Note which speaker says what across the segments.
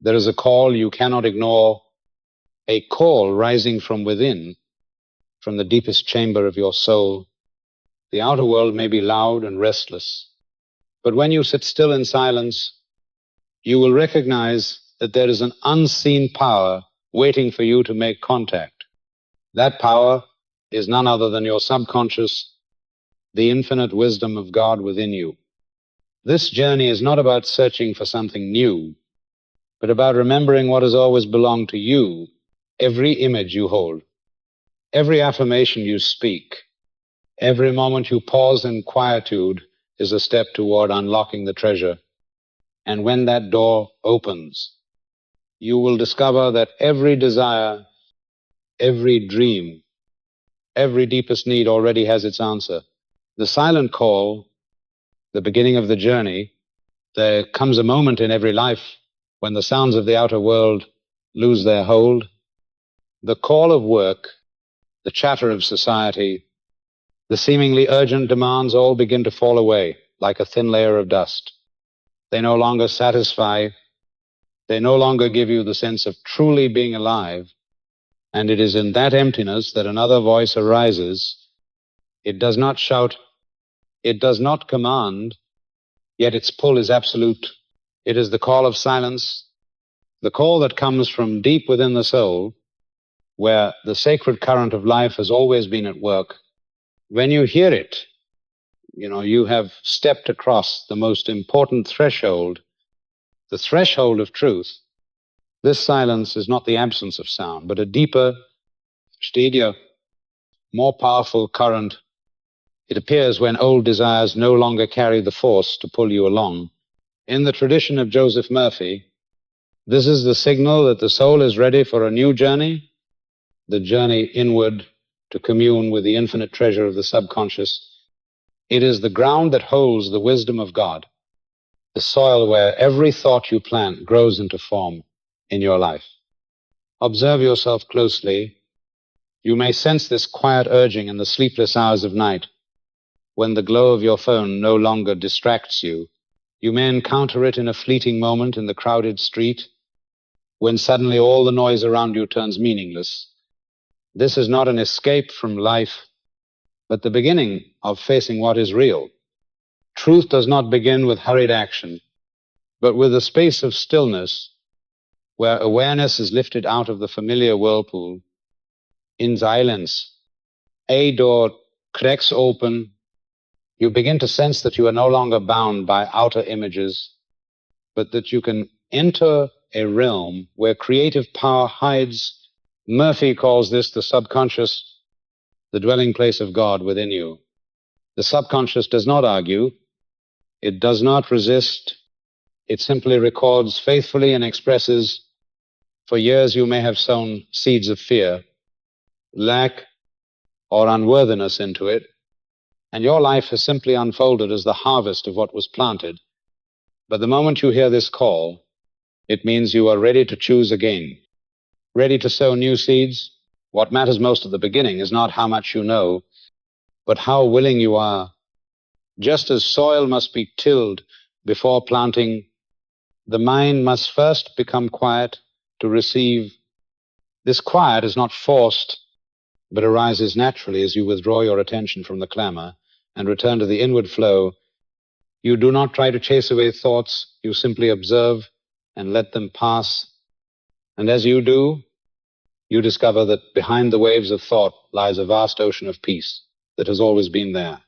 Speaker 1: There is a call you cannot ignore, a call rising from within, from the deepest chamber of your soul. The outer world may be loud and restless, but when you sit still in silence, you will recognize that there is an unseen power waiting for you to make contact. That power is none other than your subconscious, the infinite wisdom of God within you. This journey is not about searching for something new, but about remembering what has always belonged to you, every image you hold, every affirmation you speak, every moment you pause in quietude is a step toward unlocking the treasure. And when that door opens, you will discover that every desire, every dream, every deepest need already has its answer. The silent call, the beginning of the journey, there comes a moment in every life when the sounds of the outer world lose their hold. The call of work, the chatter of society, the seemingly urgent demands all begin to fall away like a thin layer of dust. They no longer satisfy. They no longer give you the sense of truly being alive. And it is in that emptiness that another voice arises. It does not shout. It does not command, yet its pull is absolute. It is the call of silence, the call that comes from deep within the soul, where the sacred current of life has always been at work. When you hear it, you have stepped across the most important threshold, the threshold of truth. This silence is not the absence of sound, but a deeper, steadier, more powerful current. It appears when old desires no longer carry the force to pull you along. In the tradition of JosephMurphy, this is the signal that the soul is ready for a new journey, the journey inward to commune with the infinite treasure of the subconscious. It is the ground that holds the wisdom of God, the soil where every thought you plant grows into form in your life. Observe yourself closely. You may sense this quiet urging in the sleepless hours of night, when the glow of your phone no longer distracts you. You may encounter it in a fleeting moment in the crowded street, when suddenly all the noise around you turns meaningless. This is not an escape from life, but the beginning of facing what is real. Truth does not begin with hurried action, but with a space of stillness where awareness is lifted out of the familiar whirlpool. In silence, a door cracks open. You begin to sense that you are no longer bound by outer images, but that you can enter a realm where creative power hides. Murphy calls this the subconscious, the dwelling place of God within you. The subconscious does not argue. It does not resist. It simply records faithfully and expresses. For years you may have sown seeds of fear, lack, or unworthiness into it, and your life has simply unfolded as the harvest of what was planted. But the moment you hear this call, it means you are ready to choose again, ready to sow new seeds. What matters most at the beginning is not how much you know, but how willing you are. Just as soil must be tilled before planting, the mind must first become quiet to receive. This quiet is not forced, but arises naturally as you withdraw your attention from the clamor and return to the inward flow. You do not try to chase away thoughts. You simply observe and let them pass. And as you do, you discover that behind the waves of thought lies a vast ocean of peace that has always been there.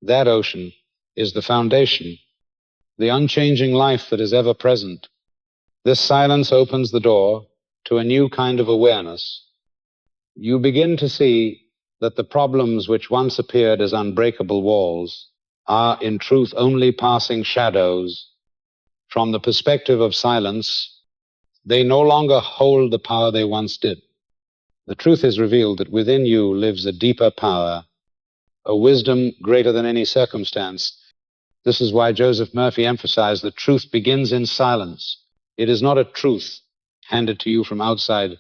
Speaker 1: That ocean is the foundation, the unchanging life that is ever present. This silence opens the door to a new kind of awareness. You begin to see that the problems which once appeared as unbreakable walls are in truth only passing shadows. From the perspective of silence, they no longer hold the power they once did. The truth is revealed that within you lives a deeper power, a wisdom greater than any circumstance. This is why Joseph Murphy emphasized that truth begins in silence. It is not a truth handed to you from outside,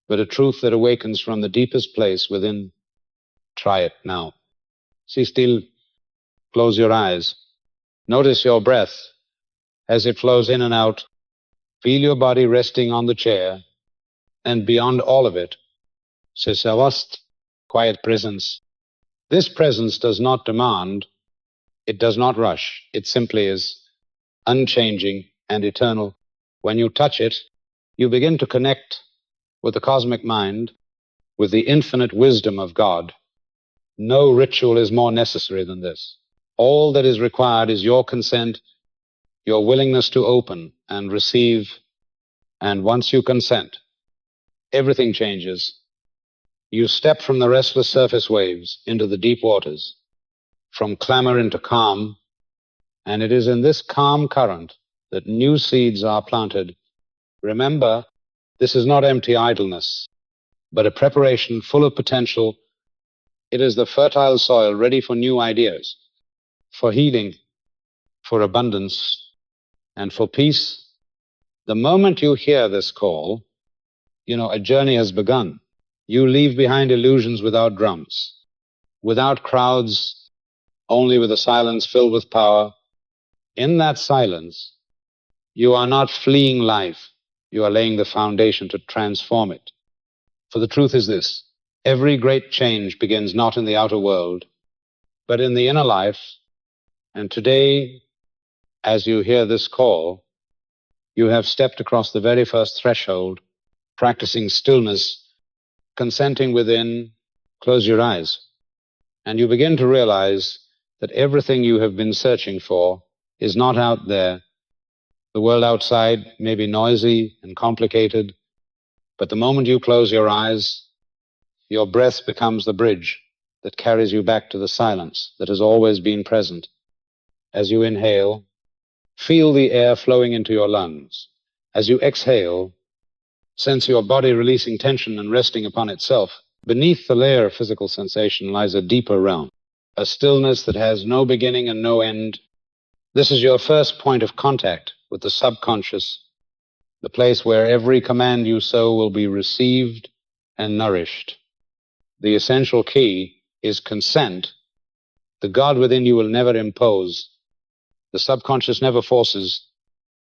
Speaker 1: but a truth that awakens from the deepest place within. Try it now. See still. Close your eyes. Notice your breath as it flows in and out. Feel your body resting on the chair, and beyond all of it, c'est sa vast, quiet presence. This presence does not demand, it does not rush, it simply is unchanging and eternal. When you touch it, you begin to connect with the cosmic mind, with the infinite wisdom of God. No ritual is more necessary than this. All that is required is your consent, your willingness to open and receive, and once you consent, everything changes. You step from the restless surface waves into the deep waters, from clamor into calm, and it is in this calm current that new seeds are planted. Remember, this is not empty idleness, but a preparation full of potential. It is the fertile soil ready for new ideas, for healing, for abundance, and for peace. The moment you hear this call, a journey has begun. You leave behind illusions without drums, without crowds, only with a silence filled with power. In that silence, you are not fleeing life. You are laying the foundation to transform it. For the truth is this: every great change begins not in the outer world, but in the inner life. And today, as you hear this call, you have stepped across the very first threshold, practicing stillness, consenting within. Close your eyes, and you begin to realize that everything you have been searching for is not out there. The world outside may be noisy and complicated, but the moment you close your eyes, your breath becomes the bridge that carries you back to the silence that has always been present. As you inhale, feel the air flowing into your lungs. As you exhale, sense your body releasing tension and resting upon itself. Beneath the layer of physical sensation lies a deeper realm, a stillness that has no beginning and no end. This is your first point of contact with the subconscious, the place where every command you sow will be received and nourished. The essential key is consent. The God within you will never impose. The subconscious never forces.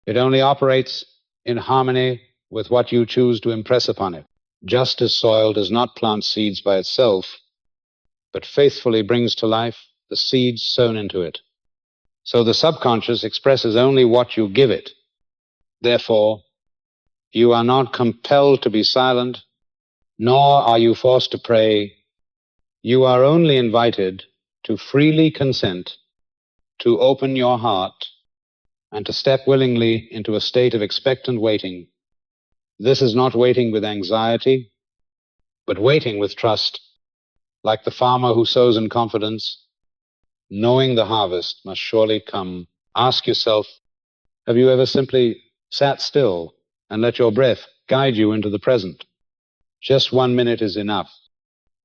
Speaker 1: It only operates in harmony with what you choose to impress upon it. Just as soil does not plant seeds by itself, but faithfully brings to life the seeds sown into it, so the subconscious expresses only what you give it. Therefore, you are not compelled to be silent, nor are you forced to pray. You are only invited to freely consent, to open your heart, and to step willingly into a state of expectant waiting. This is not waiting with anxiety, but waiting with trust, like the farmer who sows in confidence, knowing the harvest must surely come. Ask yourself, have you ever simply sat still and let your breath guide you into the present? Just 1 minute is enough.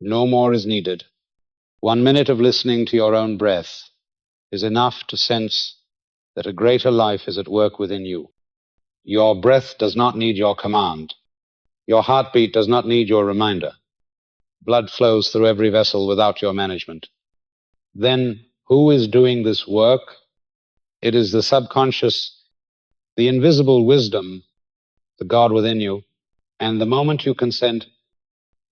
Speaker 1: No more is needed. 1 minute of listening to your own breath is enough to sense that a greater life is at work within you. Your breath does not need your command. Your heartbeat does not need your reminder. Blood flows through every vessel without your management. Then who is doing this work? It is the subconscious, the invisible wisdom, the God within you. And the moment you consent,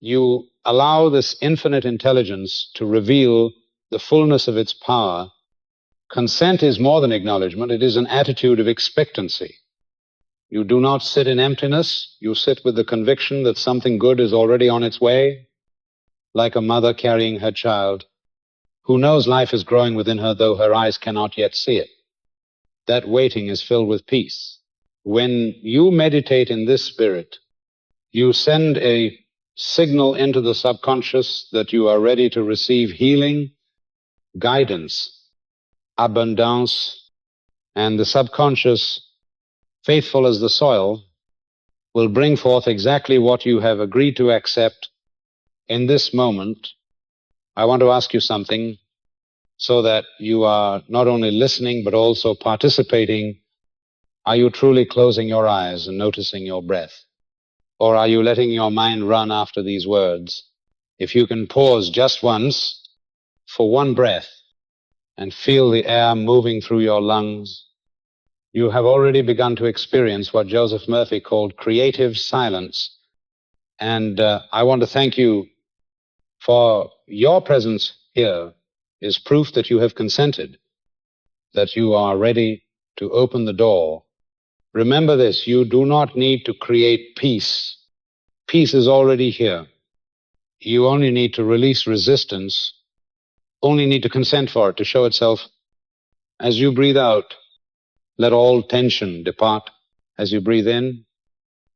Speaker 1: you allow this infinite intelligence to reveal the fullness of its power. Consent is more than acknowledgement. It is an attitude of expectancy. You do not sit in emptiness. You sit with the conviction that something good is already on its way, like a mother carrying her child, who knows life is growing within her, though her eyes cannot yet see it. That waiting is filled with peace. When you meditate in this spirit, you send a signal into the subconscious that you are ready to receive healing, guidance, abundance, and the subconscious, faithful as the soil, will bring forth exactly what you have agreed to accept in this moment. I want to ask you something so that you are not only listening but also participating. Are you truly closing your eyes and noticing your breath? Or are you letting your mind run after these words? If you can pause just once for one breath and feel the air moving through your lungs, You have already begun to experience what Joseph Murphy called creative silence. And I want to thank you for your presence here is proof that you have consented, that you are ready to open the door. Remember this, you do not need to create peace. Peace is already here. You only need to release resistance, only need to consent for it to show itself. As you breathe out, let all tension depart. As you breathe in,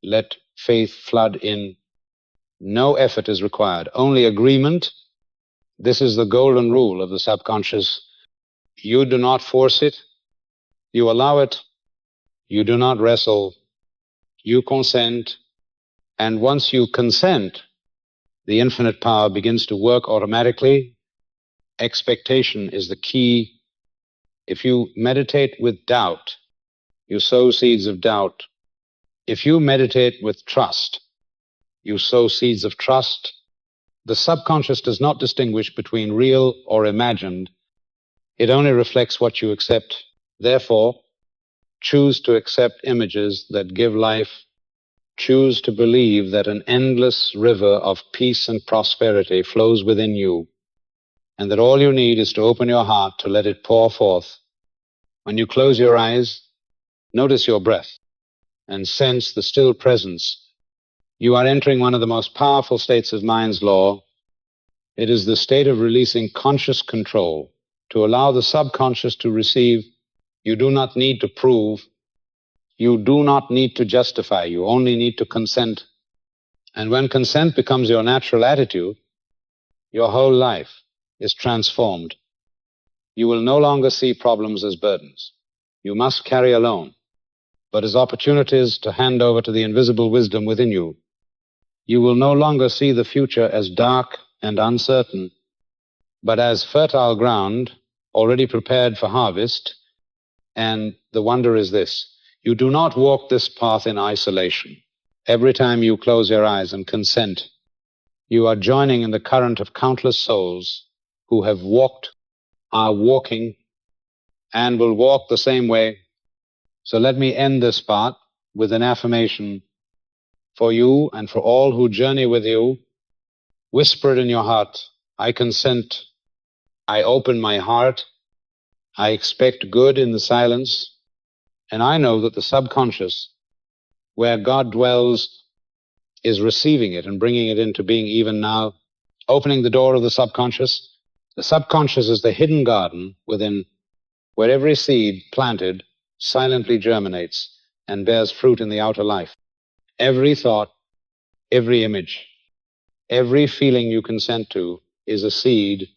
Speaker 1: let faith flood in. No effort is required, only agreement. This is the golden rule of the subconscious. You do not force it, you allow it, you do not wrestle, you consent, and once you consent, the infinite power begins to work automatically. Expectation is the key. If you meditate with doubt, you sow seeds of doubt. If you meditate with trust, you sow seeds of trust. The subconscious does not distinguish between real or imagined. It only reflects what you accept. Therefore, choose to accept images that give life. Choose to believe that an endless river of peace and prosperity flows within you, and that all you need is to open your heart to let it pour forth. When you close your eyes, notice your breath and sense the still presence. You are entering one of the most powerful states of mind's law. It is the state of releasing conscious control, to allow the subconscious to receive. You do not need to prove. You do not need to justify. You only need to consent. And when consent becomes your natural attitude, your whole life is transformed. You will no longer see problems as burdens. You must carry alone, but as opportunities to hand over to the invisible wisdom within you. You will no longer see the future as dark and uncertain, but as fertile ground already prepared for harvest. And the wonder is this: you do not walk this path in isolation. Every time you close your eyes and consent, you are joining in the current of countless souls who have walked, are walking, and will walk the same way. So let me end this part with an affirmation for you and for all who journey with you. Whisper it in your heart: I consent. I open my heart. I expect good in the silence. And I know that the subconscious, where God dwells, is receiving it and bringing it into being even now, opening the door of the subconscious. The subconscious is the hidden garden within, where every seed planted silently germinates and bears fruit in the outer life. Every thought, every image, every feeling you consent to is a seed.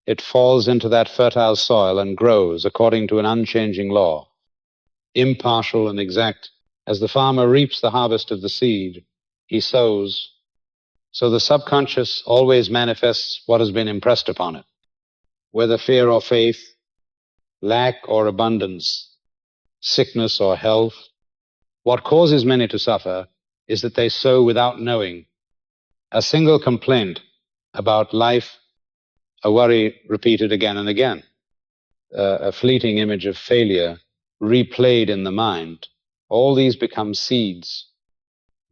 Speaker 1: It falls into that fertile soil and grows according to an unchanging law, impartial and exact. As the farmer reaps the harvest of the seed he sows, so the subconscious always manifests what has been impressed upon it, whether fear or faith, lack or abundance, sickness or health. What causes many to suffer is that they sow without knowing. A single complaint about life, a worry repeated again and again, a fleeting image of failure replayed in the mind, all these become seeds.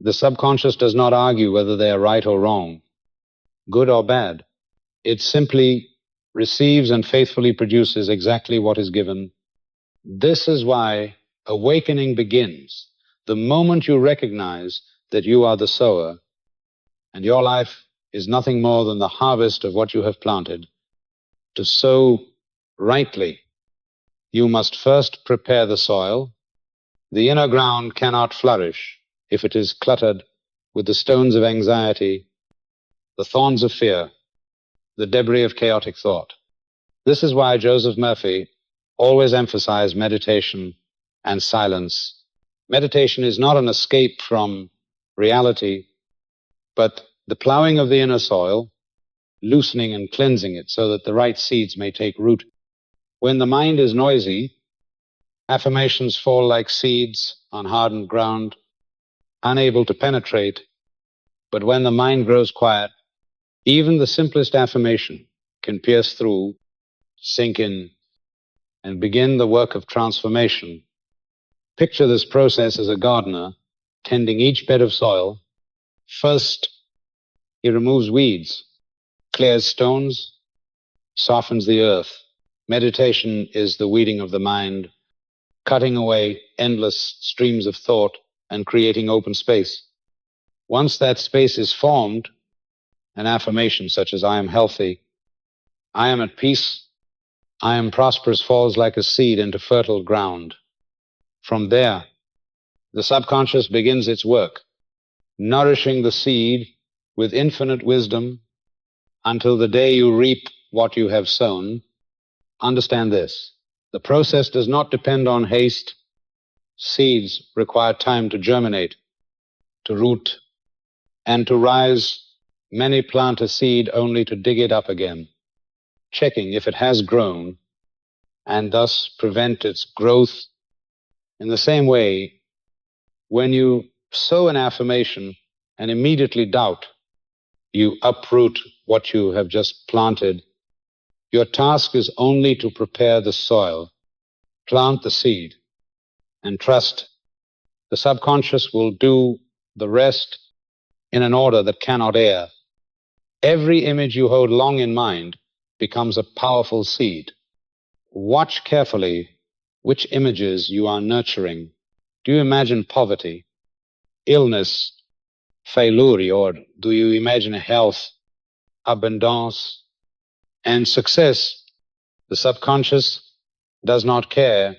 Speaker 1: The subconscious does not argue whether they are right or wrong, good or bad. It simply receives and faithfully produces exactly what is given. This is why awakening begins the moment you recognize that you are the sower, and your life is nothing more than the harvest of what you have planted. To sow rightly, you must first prepare the soil. The inner ground cannot flourish if it is cluttered with the stones of anxiety, the thorns of fear, the debris of chaotic thought. This is why Joseph Murphy always emphasized meditation and silence. Meditation is not an escape from reality, but the plowing of the inner soil, loosening and cleansing it so that the right seeds may take root. When the mind is noisy, affirmations fall like seeds on hardened ground, unable to penetrate. But when the mind grows quiet, even the simplest affirmation can pierce through, sink in, and begin the work of transformation Picture this process as a gardener tending each bed of soil. First, he removes weeds, clears stones, softens the earth. Meditation is the weeding of the mind, cutting away endless streams of thought and creating open space. Once that space is formed, an affirmation such as "I am healthy," "I am at peace," "I am prosperous" falls like a seed into fertile ground. From there, the subconscious begins its work, nourishing the seed with infinite wisdom until the day you reap what you have sown. Understand this: the process does not depend on haste. Seeds require time to germinate, to root, and to rise. Many plant a seed only to dig it up again, checking if it has grown, and thus prevent its growth. In the same way, when you sow an affirmation and immediately doubt, you uproot what you have just planted. Your task is only to prepare the soil, plant the seed, and trust the subconscious will do the rest in an order that cannot err. Every image you hold long in mind becomes a powerful seed. Watch carefully which images you are nurturing. Do you imagine poverty, illness, failure, or do you imagine health, abundance, and success? The subconscious does not care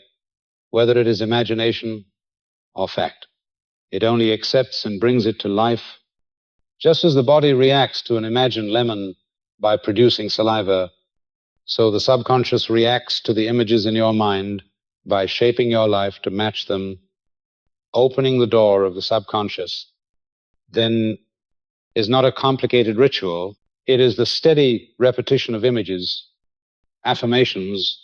Speaker 1: whether it is imagination or fact. It only accepts and brings it to life. Just as the body reacts to an imagined lemon by producing saliva, so the subconscious reacts to the images in your mind by shaping your life to match them. Opening the door of the subconscious then is not a complicated ritual. It is the steady repetition of images, affirmations,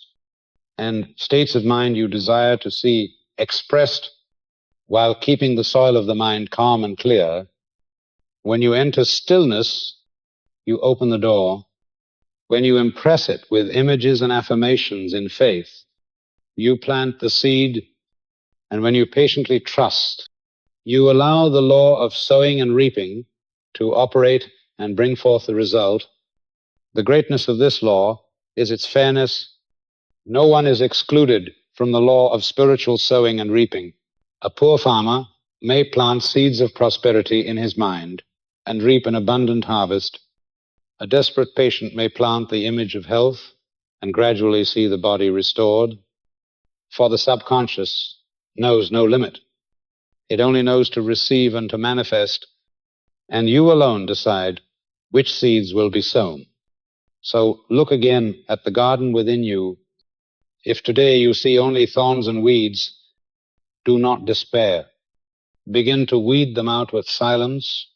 Speaker 1: and states of mind you desire to see expressed while keeping the soil of the mind calm and clear. When you enter stillness, you open the door. When you impress it with images and affirmations in faith, you plant the seed. And when you patiently trust, you allow the law of sowing and reaping to operate and bring forth the result. The greatness of this law is its fairness. No one is excluded from the law of spiritual sowing and reaping. A poor farmer may plant seeds of prosperity in his mind and reap an abundant harvest. A desperate patient may plant the image of health and gradually see the body restored. For the subconscious knows no limit. It only knows to receive and to manifest, and you alone decide which seeds will be sown. So look again at the garden within you. If today you see only thorns and weeds, do not despair. Begin to weed them out with silence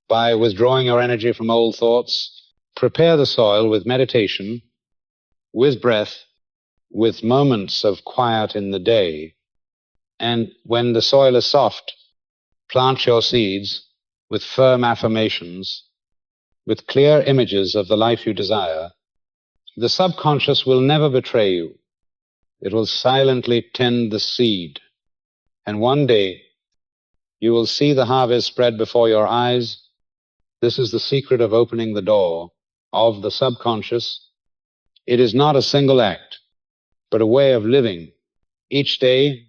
Speaker 1: by withdrawing your energy from old thoughts. Prepare the soil with meditation, with breath, with moments of quiet in the day. And when the soil is soft, plant your seeds with firm affirmations, with clear images of the life you desire. The subconscious will never betray you. It will silently tend the seed. And one day, you will see the harvest spread before your eyes. This is the secret of opening the door of the subconscious. It is not a single act, but a way of living. Each day,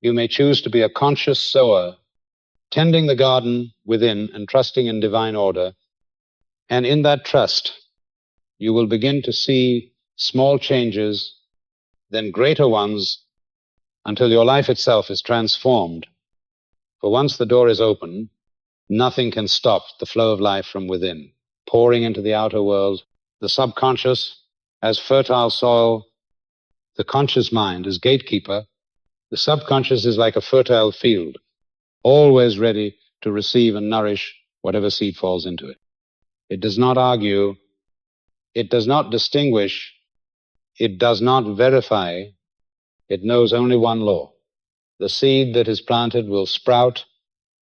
Speaker 1: you may choose to be a conscious sower, tending the garden within and trusting in divine order. And in that trust, you will begin to see small changes, then greater ones, until your life itself is transformed. For once the door is open, nothing can stop the flow of life from within, pouring into the outer world. The subconscious as fertile soil, the conscious mind as gatekeeper. The subconscious is like a fertile field, always ready to receive and nourish whatever seed falls into it. It does not argue, it does not distinguish, it does not verify. It knows only one law. The seed that is planted will sprout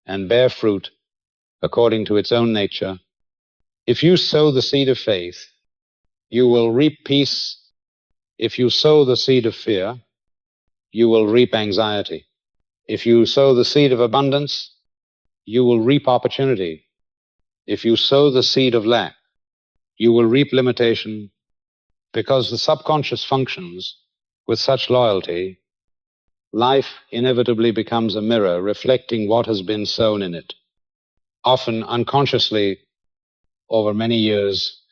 Speaker 1: and bear fruit according to its own nature. If you sow the seed of faith, you will reap peace. If you sow the seed of fear, you will reap anxiety. If you sow the seed of abundance, you will reap opportunity. If you sow the seed of lack, you will reap limitation, because the subconscious functions with such loyalty. Life inevitably becomes a mirror reflecting what has been sown in it. Often unconsciously, over many years,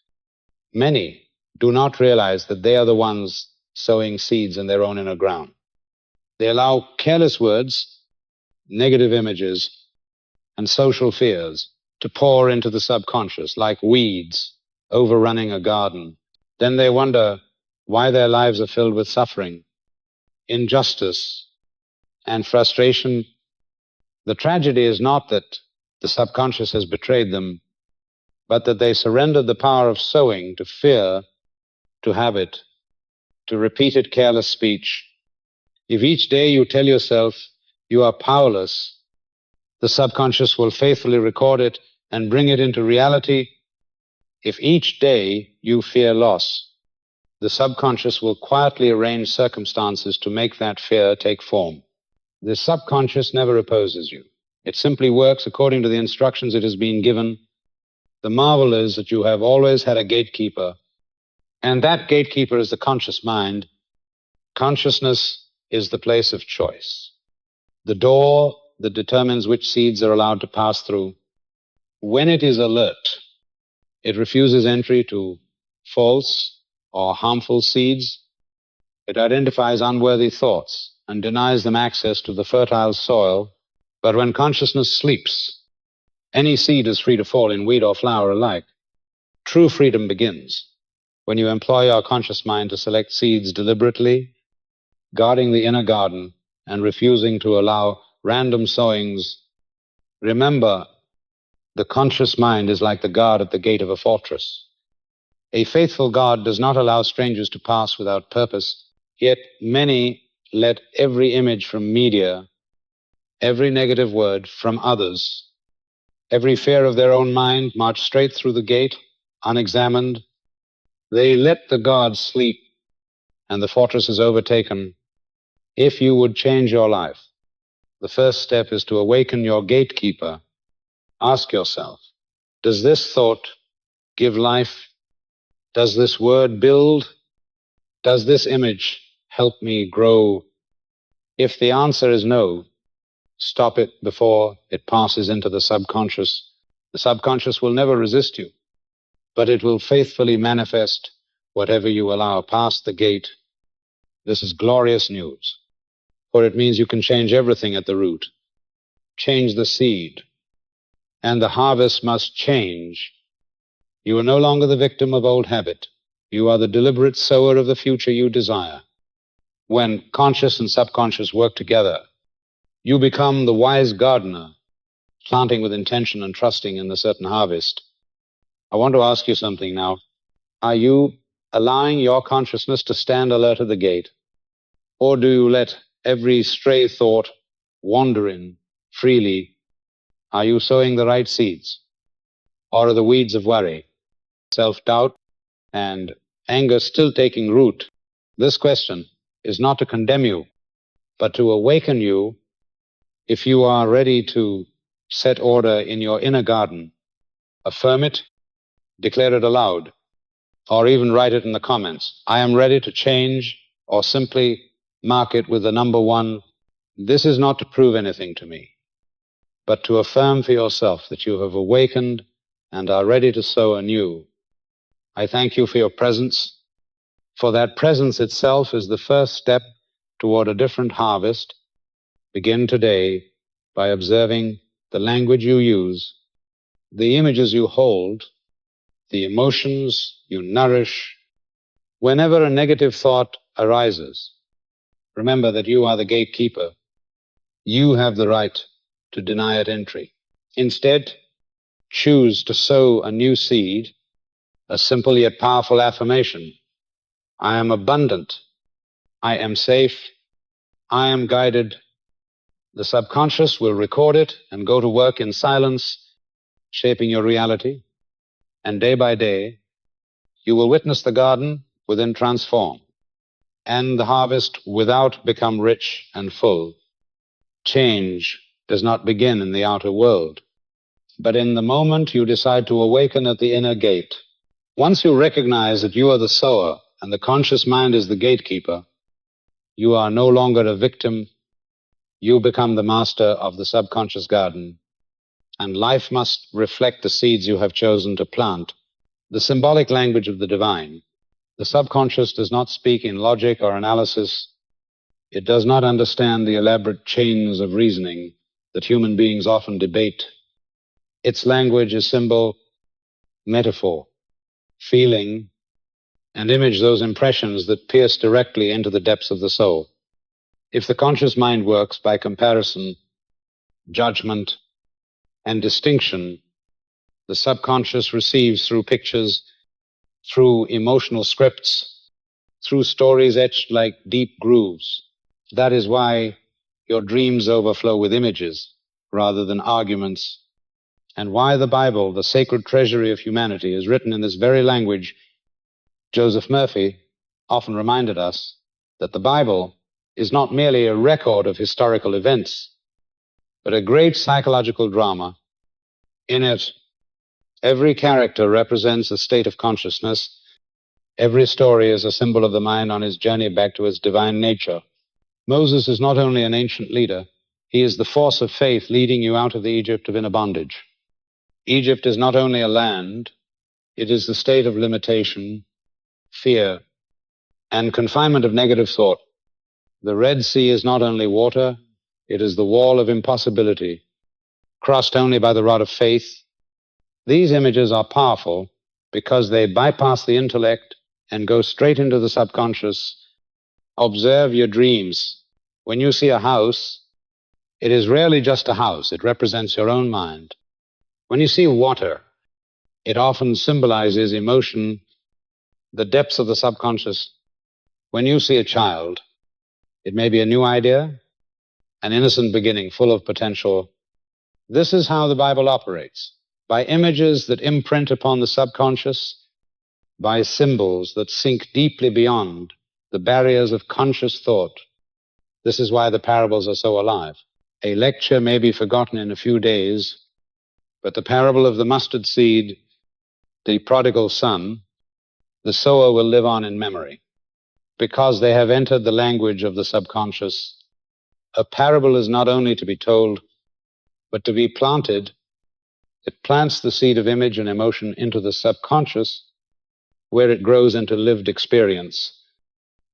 Speaker 1: many do not realize that they are the ones sowing seeds in their own inner ground. They allow careless words, negative images, and social fears to pour into the subconscious like weeds overrunning a garden. Then they wonder why their lives are filled with suffering, injustice, and frustration. The tragedy is not that the subconscious has betrayed them, but that they surrendered the power of sowing to fear, to habit, to repeated careless speech. If each day you tell yourself you are powerless, the subconscious will faithfully record it and bring it into reality. If each day you fear loss, the subconscious will quietly arrange circumstances to make that fear take form. The subconscious never opposes you. It simply works according to the instructions it has been given. The marvel is that you have always had a gatekeeper, and that gatekeeper is the conscious mind. Consciousness is the place of choice, the door that determines which seeds are allowed to pass through. When it is alert, it refuses entry to false or harmful seeds. It identifies unworthy thoughts and denies them access to the fertile soil. But when consciousness sleeps, any seed is free to fall in weed or flower alike. True freedom begins when you employ your conscious mind to select seeds deliberately, guarding the inner garden and refusing to allow random sowings. Remember, the conscious mind is like the guard at the gate of a fortress. A faithful guard does not allow strangers to pass without purpose, yet many let every image from media, every negative word from others, every fear of their own mind march straight through the gate, unexamined. They let the guard sleep, and the fortress is overtaken. If you would change your life, the first step is to awaken your gatekeeper. Ask yourself, does this thought give life? Does this word build? Does this image help me grow? If the answer is no, stop it before it passes into the subconscious. The subconscious will never resist you, but it will faithfully manifest whatever you allow past the gate. This is glorious news, for it means you can change everything at the root. Change the seed, and the harvest must change. You are no longer the victim of old habit. You are the deliberate sower of the future you desire. When conscious and subconscious work together, you become the wise gardener, planting with intention and trusting in the certain harvest. I want to ask you something now. Are you allowing your consciousness to stand alert at the gate? Or do you let every stray thought wander in freely? Are you sowing the right seeds? Or are the weeds of worry, self-doubt, and anger still taking root? This question is not to condemn you, but to awaken you. If you are ready to set order in your inner garden, affirm it, declare it aloud, or even write it in the comments. I am ready to change, or simply mark it with the number 1. This is not to prove anything to me, but to affirm for yourself that you have awakened and are ready to sow anew. I thank you for your presence, for that presence itself is the first step toward a different harvest. Begin today by observing the language you use, the images you hold, the emotions you nourish. Whenever a negative thought arises, remember that you are the gatekeeper. You have the right to deny it entry. Instead, choose to sow a new seed, a simple yet powerful affirmation. I am abundant. I am safe. I am guided. The subconscious will record it and go to work in silence, shaping your reality. And day by day, you will witness the garden within transform, and the harvest without become rich and full. Change does not begin in the outer world, but in the moment you decide to awaken at the inner gate. Once you recognize that you are the sower and the conscious mind is the gatekeeper, you are no longer a victim. You become the master of the subconscious garden, and life must reflect the seeds you have chosen to plant. The symbolic language of the divine. The subconscious does not speak in logic or analysis. It does not understand the elaborate chains of reasoning that human beings often debate. Its language is symbol, metaphor, feeling, and image, those impressions that pierce directly into the depths of the soul. If the conscious mind works by comparison, judgment, and distinction, the subconscious receives through pictures, through emotional scripts, through stories etched like deep grooves. That is why your dreams overflow with images rather than arguments, and why the Bible, the sacred treasury of humanity, is written in this very language. JosephMurphy often reminded us that the Bible is not merely a record of historical events, but a great psychological drama. In it, every character represents a state of consciousness. Every story is a symbol of the mind on its journey back to its divine nature. Moses is not only an ancient leader, he is the force of faith leading you out of the Egypt of inner bondage. Egypt is not only a land, it is the state of limitation, fear, and confinement of negative thought. The Red Sea is not only water, it is the wall of impossibility, crossed only by the rod of faith. These images are powerful because they bypass the intellect and go straight into the subconscious. Observe your dreams. When you see a house, it is rarely just a house. It represents your own mind. When you see water, it often symbolizes emotion, the depths of the subconscious. When you see a child, it may be a new idea, an innocent beginning full of potential. This is how the Bible operates, by images that imprint upon the subconscious, by symbols that sink deeply beyond the barriers of conscious thought. This is why the parables are so alive. A lecture may be forgotten in a few days, but the parable of the mustard seed, the prodigal son, the sower will live on in memory, because they have entered the language of the subconscious. A parable is not only to be told, but to be planted. It plants the seed of image and emotion into the subconscious, where it grows into lived experience.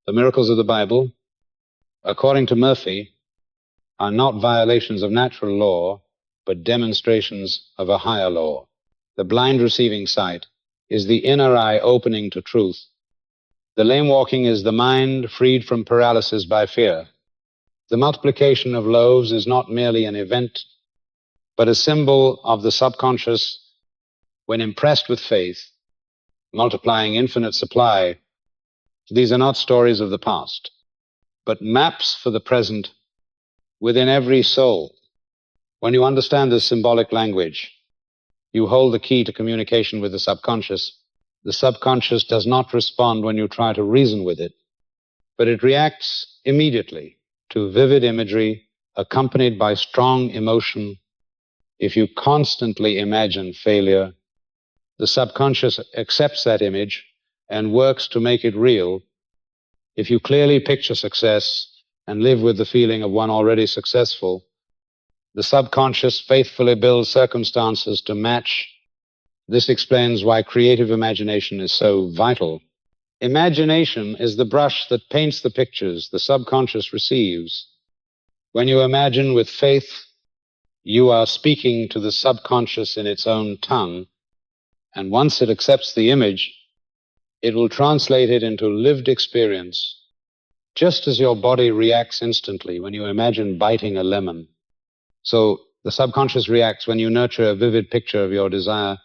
Speaker 1: The miracles of the Bible, according to Murphy, are not violations of natural law, but demonstrations of a higher law. The blind receiving sight is the inner eye opening to truth. The lame walking is the mind freed from paralysis by fear. The multiplication of loaves is not merely an event, but a symbol of the subconscious when impressed with faith, multiplying infinite supply. These are not stories of the past, but maps for the present within every soul. When you understand this symbolic language, you hold the key to communication with the subconscious. The subconscious does not respond when you try to reason with it, but it reacts immediately to vivid imagery accompanied by strong emotion. If you constantly imagine failure, the subconscious accepts that image and works to make it real. If you clearly picture success and live with the feeling of one already successful, the subconscious faithfully builds circumstances to match. This explains why creative imagination is so vital. Imagination is the brush that paints the pictures the subconscious receives. When you imagine with faith, you are speaking to the subconscious in its own tongue, and once it accepts the image, it will translate it into lived experience, just as your body reacts instantly when you imagine biting a lemon. So the subconscious reacts when you nurture a vivid picture of your desire.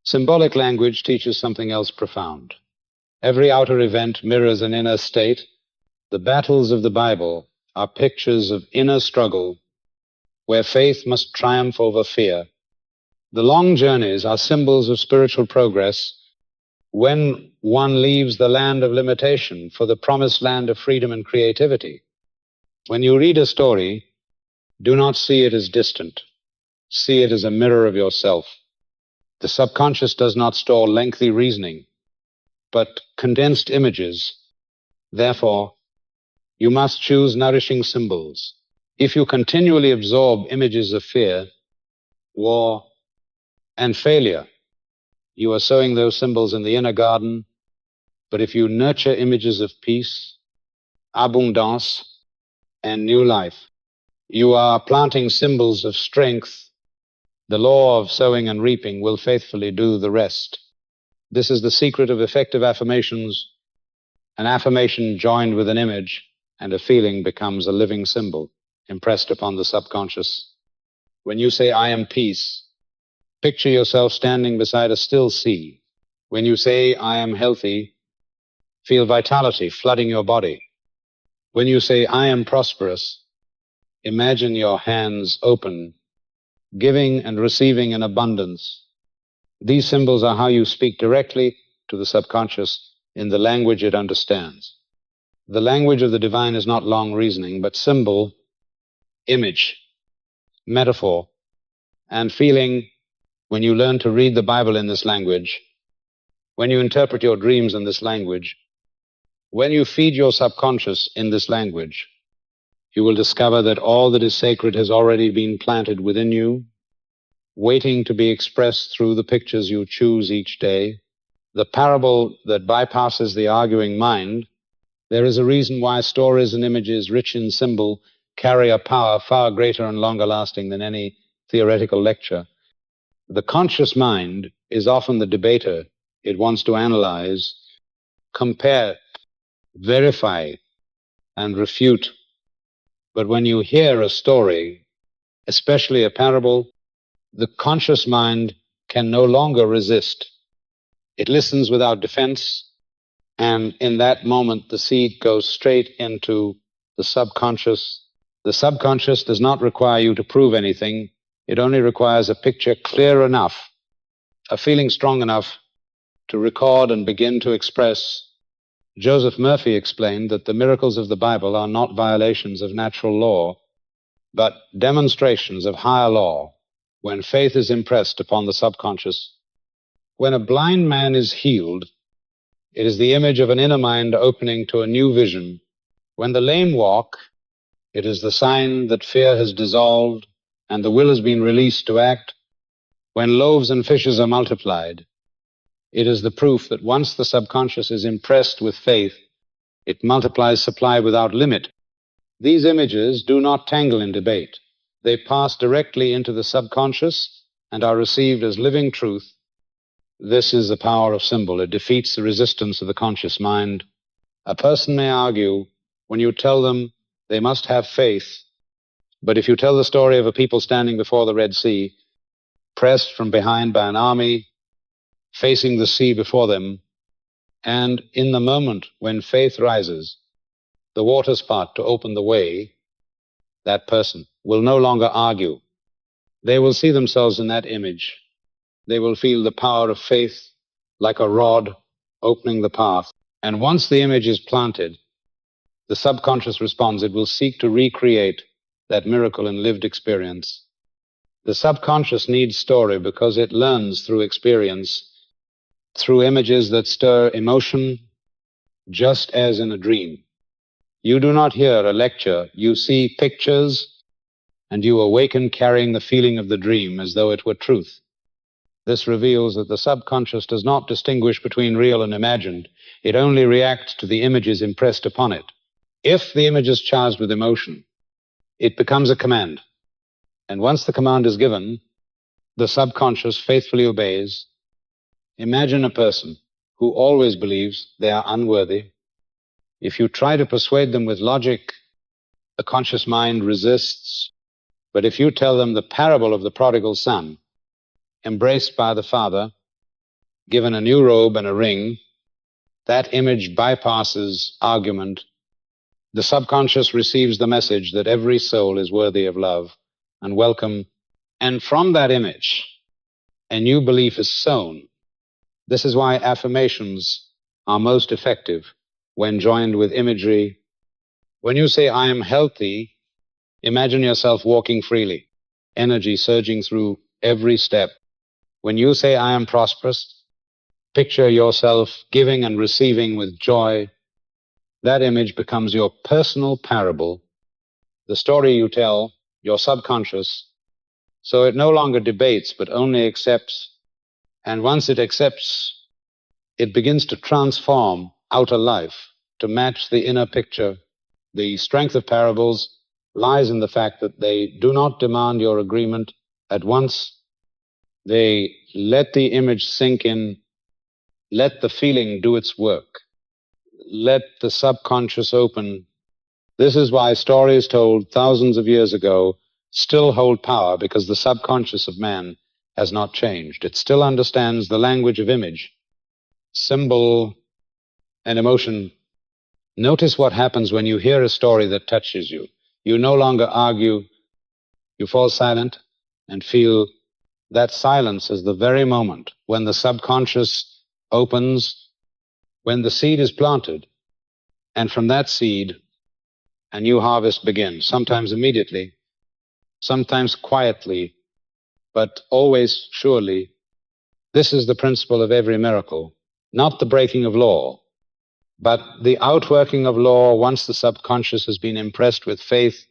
Speaker 1: Symbolic language teaches something else profound. Every outer event mirrors an inner state. The battles of the Bible are pictures of inner struggle where faith must triumph over fear. The long journeys are symbols of spiritual progress when one leaves the land of limitation for the promised land of freedom and creativity. When you read a story, Do not see it as distant. See it as a mirror of yourself. The subconscious does not store lengthy reasoning, but condensed images. Therefore, you must choose nourishing symbols. If you continually absorb images of fear, war, and failure, you are sowing those symbols in the inner garden. But if you nurture images of peace, abundance, and new life, you are planting symbols of strength. The law of sowing and reaping will faithfully do the rest. This is the secret of effective affirmations. An affirmation joined with an image and a feeling becomes a living symbol impressed upon the subconscious. When you say, "I am peace," picture yourself standing beside a still sea. When you say, "I am healthy," feel vitality flooding your body. When you say, "I am prosperous," imagine your hands open, giving and receiving in abundance. These symbols are how you speak directly to the subconscious in the language it understands. The language of the divine is not long reasoning, but symbol, image, metaphor, and feeling. When you learn to read the Bible in this language, when you interpret your dreams in this language, when you feed your subconscious in this language, you will discover that all that is sacred has already been planted within you, waiting to be expressed through the pictures you choose each day. The parable that bypasses the arguing mind. There is a reason why stories and images rich in symbol carry a power far greater and longer lasting than any theoretical lecture. The conscious mind is often the debater. It wants to analyze, compare, verify, and refute. But when you hear a story, especially a parable, the conscious mind can no longer resist. It listens without defense, and in that moment the seed goes straight into the subconscious. The subconscious does not require you to prove anything. It only requires a picture clear enough, a feeling strong enough to record and begin to express. Joseph Murphy explained that the miracles of the Bible are not violations of natural law, but demonstrations of higher law when faith is impressed upon the subconscious. When a blind man is healed, it is the image of an inner mind opening to a new vision. When the lame walk, it is the sign that fear has dissolved and the will has been released to act. When loaves and fishes are multiplied, it is the proof that once the subconscious is impressed with faith, it multiplies supply without limit. These images do not tangle in debate. They pass directly into the subconscious and are received as living truth. This is the power of symbol. It defeats the resistance of the conscious mind. A person may argue when you tell them they must have faith, but if you tell the story of a people standing before the Red Sea, pressed from behind by an army, facing the sea before them, and in the moment when faith rises, the waters part to open the way, that person will no longer argue. They will see themselves in that image. They will feel the power of faith like a rod opening the path. And once the image is planted, the subconscious responds. It will seek to recreate that miracle in lived experience. The subconscious needs story because it learns through experience, through images that stir emotion, just as in a dream. You do not hear a lecture, you see pictures, and you awaken carrying the feeling of the dream as though it were truth. This reveals that the subconscious does not distinguish between real and imagined. It only reacts to the images impressed upon it. If the image is charged with emotion, it becomes a command. And once the command is given, the subconscious faithfully obeys. Imagine a person who always believes they are unworthy. If you try to persuade them with logic, the conscious mind resists. But if you tell them the parable of the prodigal son, embraced by the father, given a new robe and a ring, that image bypasses argument. The subconscious receives the message that every soul is worthy of love and welcome. And from that image, a new belief is sown. This is why affirmations are most effective when joined with imagery. When you say, "I am healthy," Imagine yourself walking freely, energy surging through every step. When you say, I am prosperous, picture yourself giving and receiving with joy. That image becomes your personal parable, the story you tell, your subconscious, so it no longer debates but only accepts. And once it accepts, it begins to transform outer life to match the inner picture. The strength of parables lies in the fact that they do not demand your agreement at once. They let the image sink in, let the feeling do its work, let the subconscious open. This is why stories told thousands of years ago still hold power, because the subconscious of man has not changed. It still understands the language of image, symbol, and emotion. Notice what happens when you hear a story that touches you. You no longer argue, you fall silent and feel that silence is the very moment when the subconscious opens, when the seed is planted, and from that seed, a new harvest begins, sometimes immediately, sometimes quietly, but always surely. This is the principle of every miracle, not the breaking of law, but the outworking of law once the subconscious has been impressed with faith.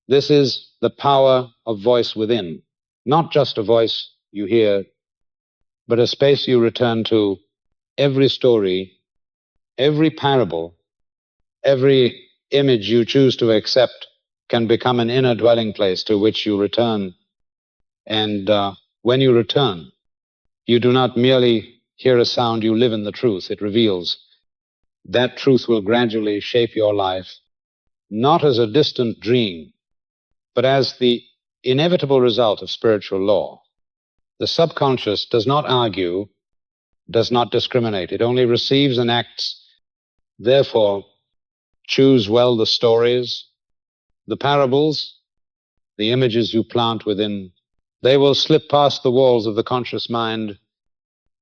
Speaker 1: This is the power of voice within, not just a voice you hear, but a space you return to. Every story, every parable, every image you choose to accept can become an inner dwelling place to which you return. And when you return, you do not merely hear a sound, you live in the truth. It reveals. That truth will gradually shape your life, not as a distant dream, but as the inevitable result of spiritual law. The subconscious does not argue, does not discriminate. It only receives and acts. Therefore, choose well the stories, the parables, the images you plant within. They will slip past the walls of the conscious mind,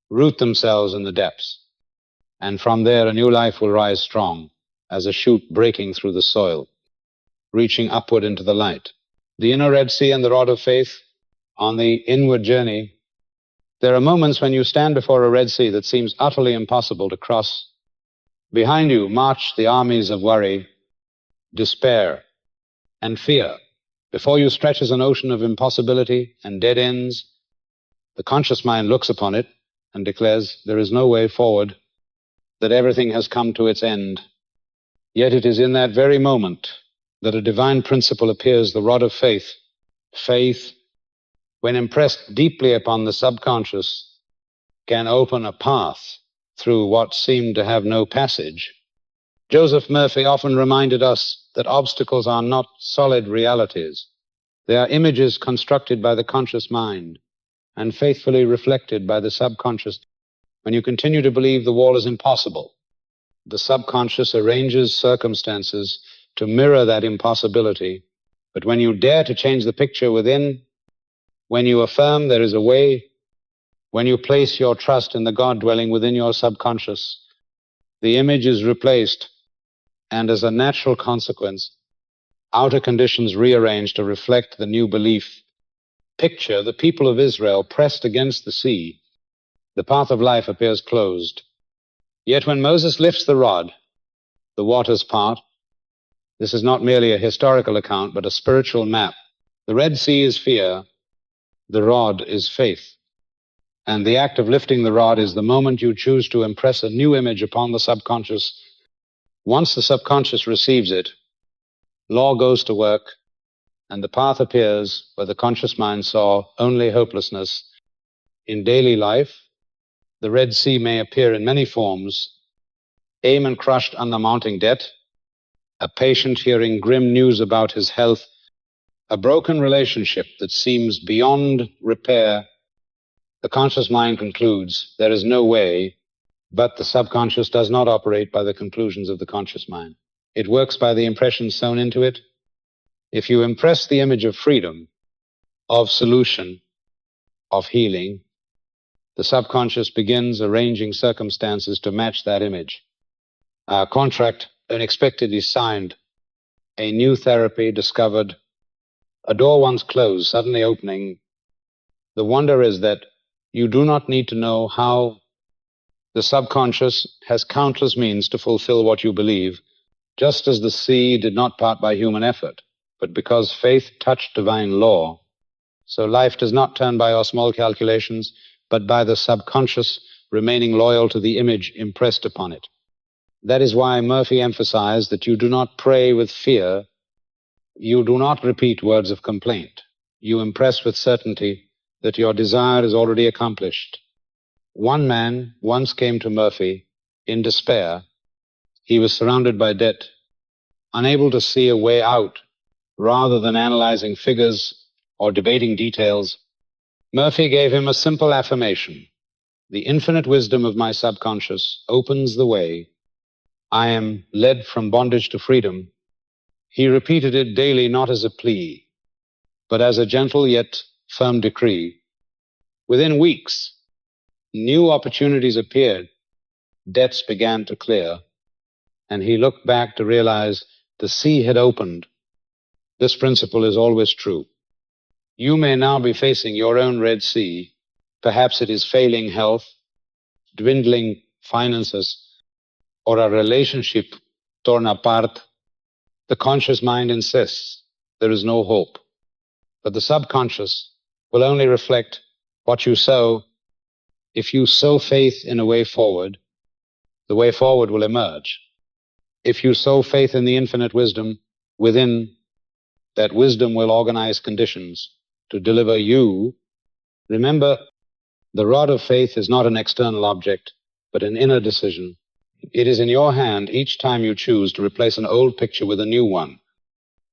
Speaker 1: root themselves in the depths, and from there a new life will rise strong as a shoot breaking through the soil, reaching upward into the light. The inner Red Sea and the rod of faith on the inward journey. There are moments when you stand before a Red Sea that seems utterly impossible to cross. Behind you march the armies of worry, despair, and fear. Before you stretches an ocean of impossibility and dead ends. The conscious mind looks upon it and declares there is no way forward, that everything has come to its end. Yet it is in that very moment that a divine principle appears, the rod of faith. Faith, when impressed deeply upon the subconscious, can open a path through what seemed to have no passage. Joseph Murphy often reminded us that obstacles are not solid realities. They are images constructed by the conscious mind and faithfully reflected by the subconscious. When you continue to believe the wall is impossible, the subconscious arranges circumstances to mirror that impossibility. But when you dare to change the picture within, when you affirm there is a way, when you place your trust in the God dwelling within your subconscious, the image is replaced, and as a natural consequence, outer conditions rearrange to reflect the new belief. Picture the people of Israel pressed against the sea. The path of life appears closed. Yet when Moses lifts the rod, the waters part. This is not merely a historical account, but a spiritual map. The Red Sea is fear, the rod is faith. And the act of lifting the rod is the moment you choose to impress a new image upon the subconscious. Once the subconscious receives it, law goes to work, and the path appears where the conscious mind saw only hopelessness. In daily life, the Red Sea may appear in many forms: aim and crushed under mounting debt, a patient hearing grim news about his health, a broken relationship that seems beyond repair. The conscious mind concludes there is no way, but the subconscious does not operate by the conclusions of the conscious mind. It works by the impressions sewn into it. If you impress the image of freedom, of solution, of healing, the subconscious begins arranging circumstances to match that image. A contract unexpectedly signed, a new therapy discovered, A door once closed, suddenly opening. The wonder is that you do not need to know how. The subconscious has countless means to fulfill what you believe, just as the sea did not part by human effort, but because faith touched divine law. So life does not turn by our small calculations, but by the subconscious remaining loyal to the image impressed upon it. That is why Murphy emphasized that you do not pray with fear, you do not repeat words of complaint. You impress with certainty that your desire is already accomplished. One man once came to Murphy in despair. He was surrounded by debt, unable to see a way out. Rather than analyzing figures or debating details, Murphy gave him a simple affirmation. The infinite wisdom of my subconscious opens the way. I am led from bondage to freedom. He repeated it daily, not as a plea, but as a gentle yet firm decree. Within weeks, new opportunities appeared, debts began to clear, and he looked back to realize the sea had opened. This principle is always true. You may now be facing your own Red Sea. Perhaps it is failing health, dwindling finances, or a relationship torn apart. The conscious mind insists there is no hope, but the subconscious will only reflect what you sow. If you sow faith in a way forward, the way forward will emerge. If you sow faith in the infinite wisdom within, that wisdom will organize conditions to deliver you. Remember, the rod of faith is not an external object, but an inner decision. It is in your hand each time you choose to replace an old picture with a new one.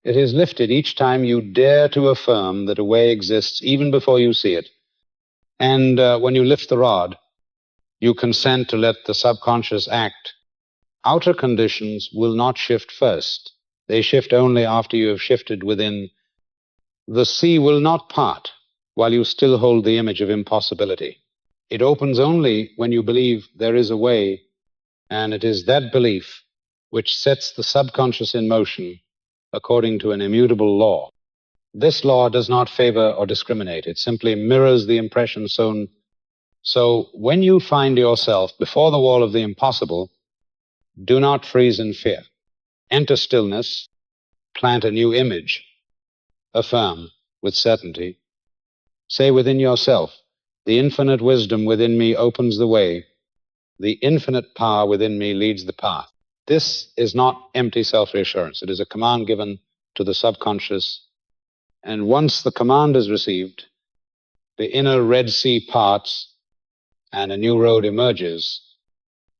Speaker 1: It is lifted each time you dare to affirm that a way exists even before you see it. And when you lift the rod, you consent to let the subconscious act. Outer conditions will not shift first. They shift only after you have shifted within. The sea will not part while you still hold the image of impossibility. It opens only when you believe there is a way, and it is that belief which sets the subconscious in motion according to an immutable law. This law does not favor or discriminate. It simply mirrors the impression sown. So when you find yourself before the wall of the impossible, do not freeze in fear. Enter stillness, plant a new image, affirm with certainty. Say within yourself, the infinite wisdom within me opens the way. The infinite power within me leads the path. This is not empty self-reassurance. It is a command given to the subconscious. And once the command is received, the inner Red Sea parts and a new road emerges.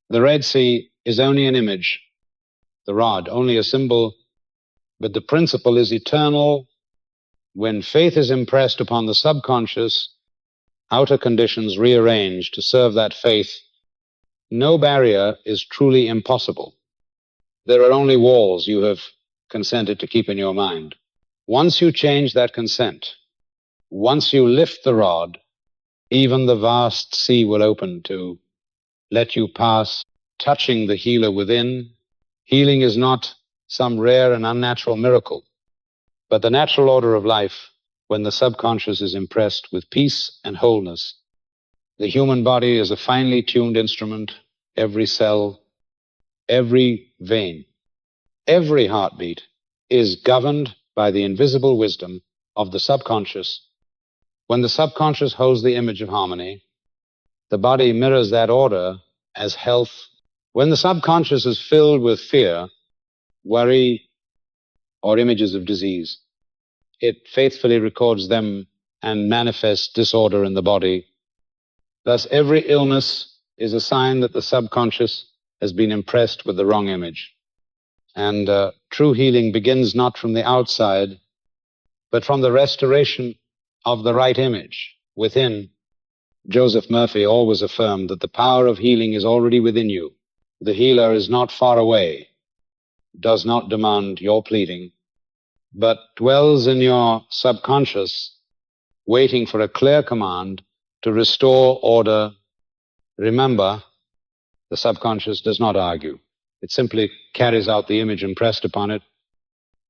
Speaker 1: The Red Sea is only an image, the rod, only a symbol, but the principle is eternal. When faith is impressed upon the subconscious, outer conditions rearrange to serve that faith. No barrier is truly impossible. There are only walls you have consented to keep in your mind. Once you change that consent, once you lift the rod, even the vast sea will open to let you pass, touching the healer within. Healing is not some rare and unnatural miracle, but the natural order of life when the subconscious is impressed with peace and wholeness. The human body is a finely tuned instrument. Every cell, every vein, every heartbeat is governed by the invisible wisdom of the subconscious. When the subconscious holds the image of harmony, the body mirrors that order as health. When the subconscious is filled with fear, worry, or images of disease, it faithfully records them and manifests disorder in the body. Thus, every illness is a sign that the subconscious has been impressed with the wrong image. And true healing begins not from the outside, but from the restoration of the right image within. Joseph Murphy always affirmed that the power of healing is already within you. The healer is not far away, does not demand your pleading, but dwells in your subconscious, waiting for a clear command to restore order. Remember, the subconscious does not argue. It simply carries out the image impressed upon it.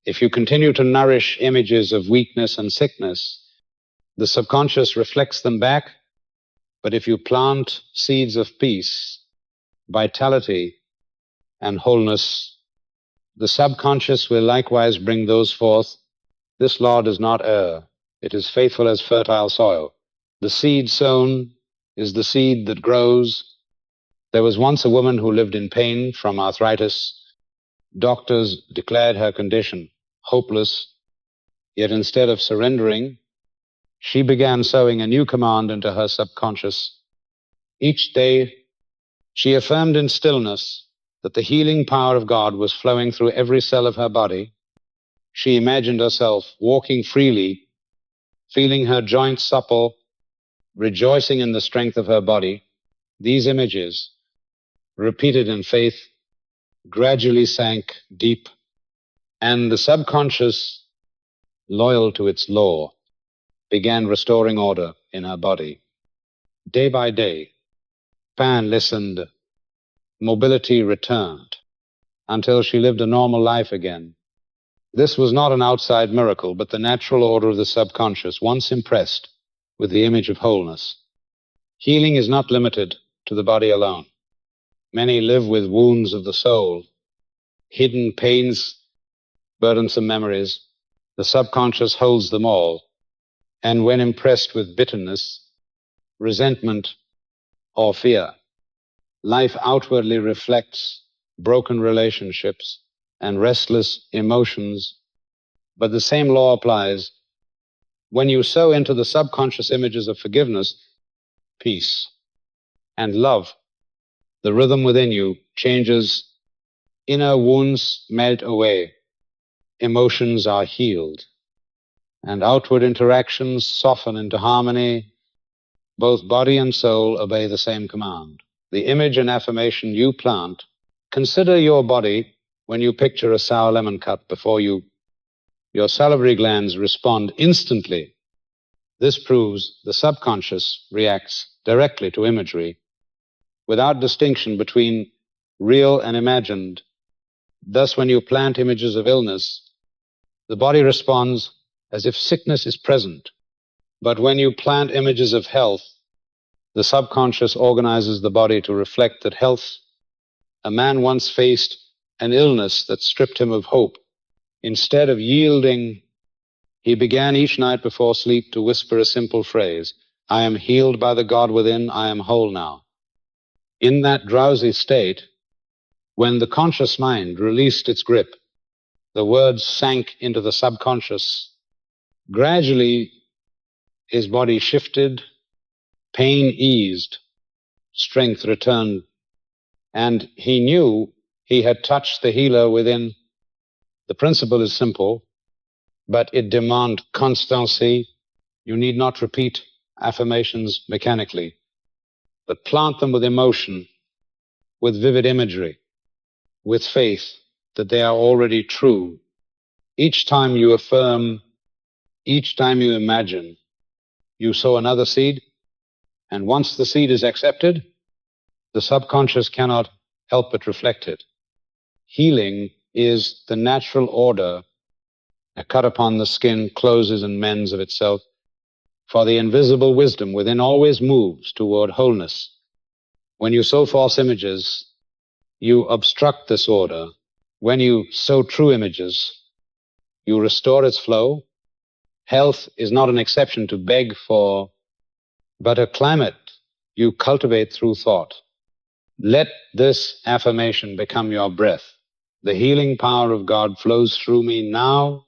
Speaker 1: If you continue to nourish images of weakness and sickness, the subconscious reflects them back. But if you plant seeds of peace, vitality, and wholeness, the subconscious will likewise bring those forth. This law does not err. It is faithful as fertile soil. The seed sown is the seed that grows. There was once a woman who lived in pain from arthritis. Doctors declared her condition hopeless, yet instead of surrendering, she began sowing a new command into her subconscious. Each day, she affirmed in stillness that the healing power of God was flowing through every cell of her body. She imagined herself walking freely, feeling her joints supple, rejoicing in the strength of her body. These images, repeated in faith, gradually sank deep, and the subconscious, loyal to its law, began restoring order in her body. Day by day, Pan listened, mobility returned, until she lived a normal life again. This was not an outside miracle, but the natural order of the subconscious, once impressed with the image of wholeness. Healing is not limited to the body alone. Many live with wounds of the soul, hidden pains, burdensome memories. The subconscious holds them all, and when impressed with bitterness, resentment, or fear, life outwardly reflects broken relationships and restless emotions. But the same law applies. When you sow into the subconscious images of forgiveness, peace, and love, the rhythm within you changes. Inner wounds melt away, emotions are healed, and outward interactions soften into harmony. Both body and soul obey the same command. The image and affirmation you plant. Consider your body when you picture a sour lemon cut before you. Your salivary glands respond instantly. This proves the subconscious reacts directly to imagery, without distinction between real and imagined. Thus, when you plant images of illness, the body responds as if sickness is present. But when you plant images of health, the subconscious organizes the body to reflect that health. A man once faced an illness that stripped him of hope. Instead of yielding, he began each night before sleep to whisper a simple phrase, "I am healed by the God within, I am whole now." In that drowsy state, when the conscious mind released its grip, the words sank into the subconscious. Gradually, his body shifted, pain eased, strength returned, and he knew he had touched the healer within. The principle is simple, but it demands constancy. You need not repeat affirmations mechanically, but plant them with emotion, with vivid imagery, with faith that they are already true. Each time you affirm, each time you imagine, you sow another seed, and once the seed is accepted, the subconscious cannot help but reflect it. Healing is the natural order. A cut upon the skin closes and mends of itself, for the invisible wisdom within always moves toward wholeness. When you sow false images, you obstruct this order. When you sow true images, you restore its flow. Health is not an exception to beg for, but a climate you cultivate through thought. Let this affirmation become your breath. The healing power of God flows through me now.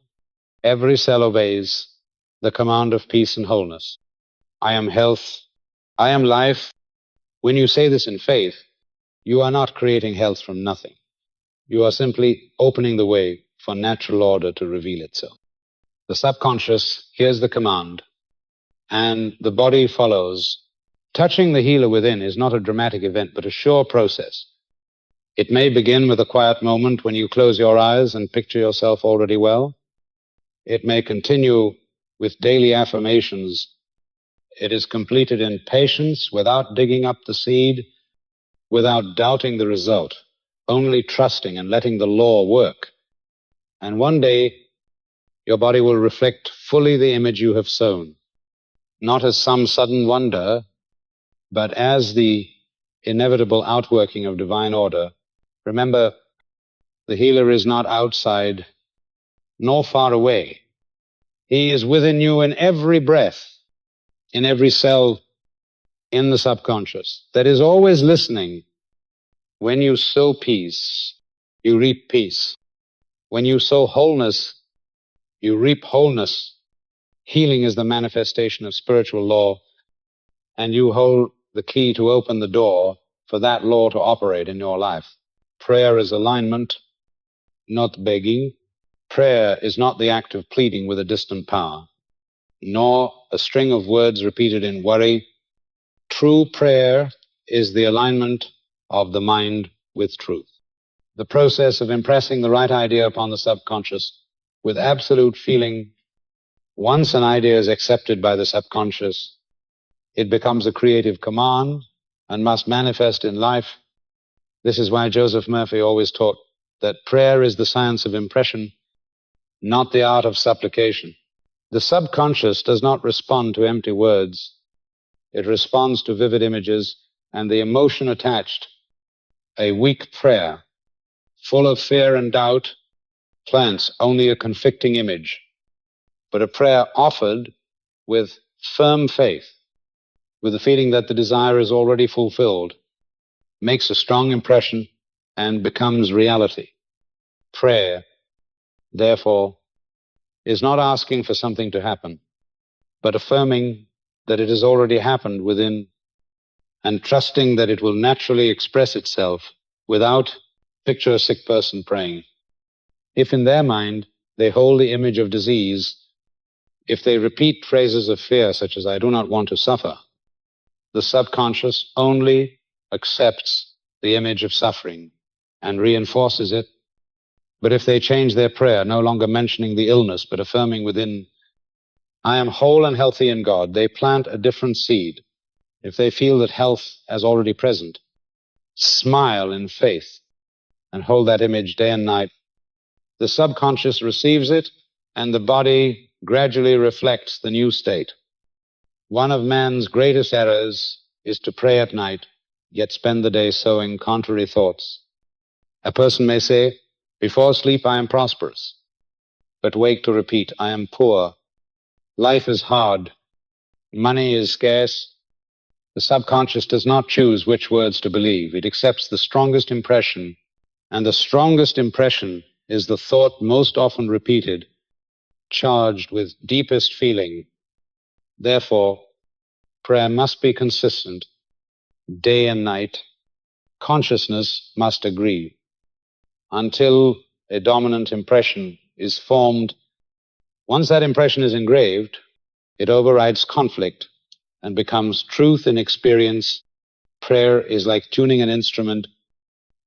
Speaker 1: Every cell obeys the command of peace and wholeness. I am health. I am life. When you say this in faith, you are not creating health from nothing. You are simply opening the way for natural order to reveal itself. The subconscious hears the command, and the body follows. Touching the healer within is not a dramatic event, but a sure process. It may begin with a quiet moment when you close your eyes and picture yourself already well. It may continue with daily affirmations. It is completed in patience, without digging up the seed, without doubting the result, only trusting and letting the law work. And one day, your body will reflect fully the image you have sown, not as some sudden wonder, but as the inevitable outworking of divine order. Remember, the healer is not outside nor far away. He is within you in every breath, in every cell in the subconscious that is always listening. When you sow peace, you reap peace. When you sow wholeness, you reap wholeness. Healing is the manifestation of spiritual law, and you hold the key to open the door for that law to operate in your life. Prayer is alignment, not begging. Prayer is not the act of pleading with a distant power, nor a string of words repeated in worry. True prayer is the alignment of the mind with truth. The process of impressing the right idea upon the subconscious with absolute feeling. Once an idea is accepted by the subconscious, it becomes a creative command and must manifest in life. This is why Joseph Murphy always taught that prayer is the science of impression, not the art of supplication. The subconscious does not respond to empty words. It responds to vivid images and the emotion attached. A weak prayer, full of fear and doubt, plants only a conflicting image. But a prayer offered with firm faith, with the feeling that the desire is already fulfilled, makes a strong impression and becomes reality. Prayer, therefore, is not asking for something to happen, but affirming that it has already happened within and trusting that it will naturally express itself without. Picture a sick person praying. If in their mind they hold the image of disease, if they repeat phrases of fear such as, "I do not want to suffer," the subconscious only accepts the image of suffering and reinforces it. But if they change their prayer, no longer mentioning the illness, but affirming within, "I am whole and healthy in God," they plant a different seed. If they feel that health is already present, smile in faith and hold that image day and night. The subconscious receives it, and the body gradually reflects the new state. One of man's greatest errors is to pray at night, yet spend the day sowing contrary thoughts. A person may say, "Before sleep I am prosperous," but wake to repeat, "I am poor, life is hard, money is scarce." The subconscious does not choose which words to believe. It accepts the strongest impression, and the strongest impression is the thought most often repeated, charged with deepest feeling. Therefore, prayer must be consistent, day and night. Consciousness must agree. Until a dominant impression is formed, once that impression is engraved, it overrides conflict and becomes truth in experience. Prayer is like tuning an instrument.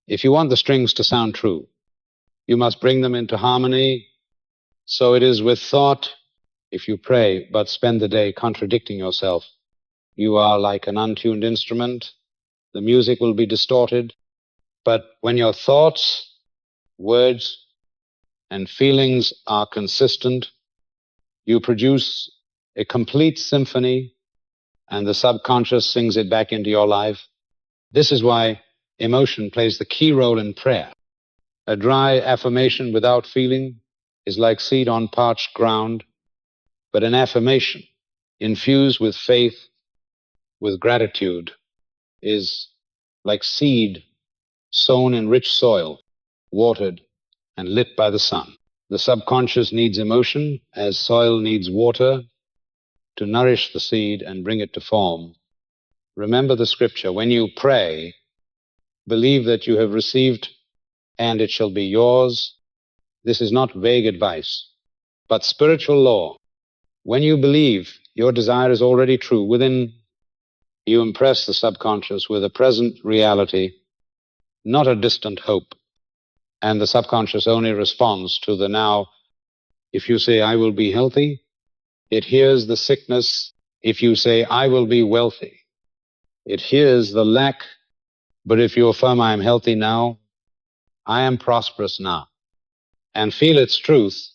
Speaker 1: If you want the strings to sound true, you must bring them into harmony. So it is with thought. If you pray but spend the day contradicting yourself, you are like an untuned instrument. The music will be distorted. But when your thoughts, words, and feelings are consistent, you produce a complete symphony, and the subconscious sings it back into your life. This is why emotion plays the key role in prayer. A dry affirmation without feeling is like seed on parched ground, but an affirmation infused with faith, with gratitude, is like seed sown in rich soil, watered and lit by the sun. The subconscious needs emotion as soil needs water to nourish the seed and bring it to form. Remember the scripture, when you pray, believe that you have received and it shall be yours. This is not vague advice, but spiritual law. When you believe your desire is already true, within you impress the subconscious with a present reality, not a distant hope. And the subconscious only responds to the now. If you say, "I will be healthy," it hears the sickness. If you say, "I will be wealthy," it hears the lack. But if you affirm, "I am healthy now, I am prosperous now," and feel its truth,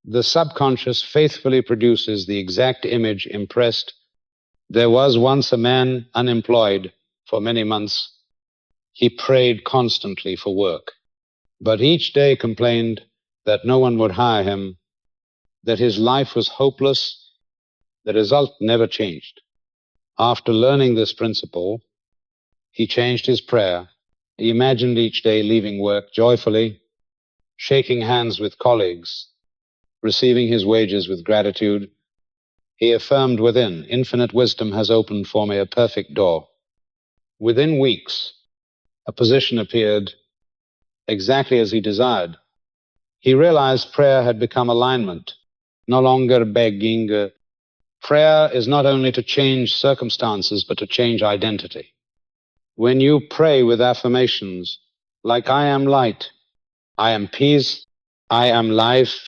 Speaker 1: the subconscious faithfully produces the exact image impressed. There was once a man unemployed for many months. He prayed constantly for work, but each day complained that no one would hire him, that his life was hopeless. The result never changed. After learning this principle, he changed his prayer. He imagined each day leaving work joyfully, shaking hands with colleagues, receiving his wages with gratitude. He affirmed within, "Infinite wisdom has opened for me a perfect door." Within weeks, a position appeared exactly as he desired. He realized prayer had become alignment, no longer begging. Prayer is not only to change circumstances, but to change identity. When you pray with affirmations like, "I am light, I am peace, I am life,"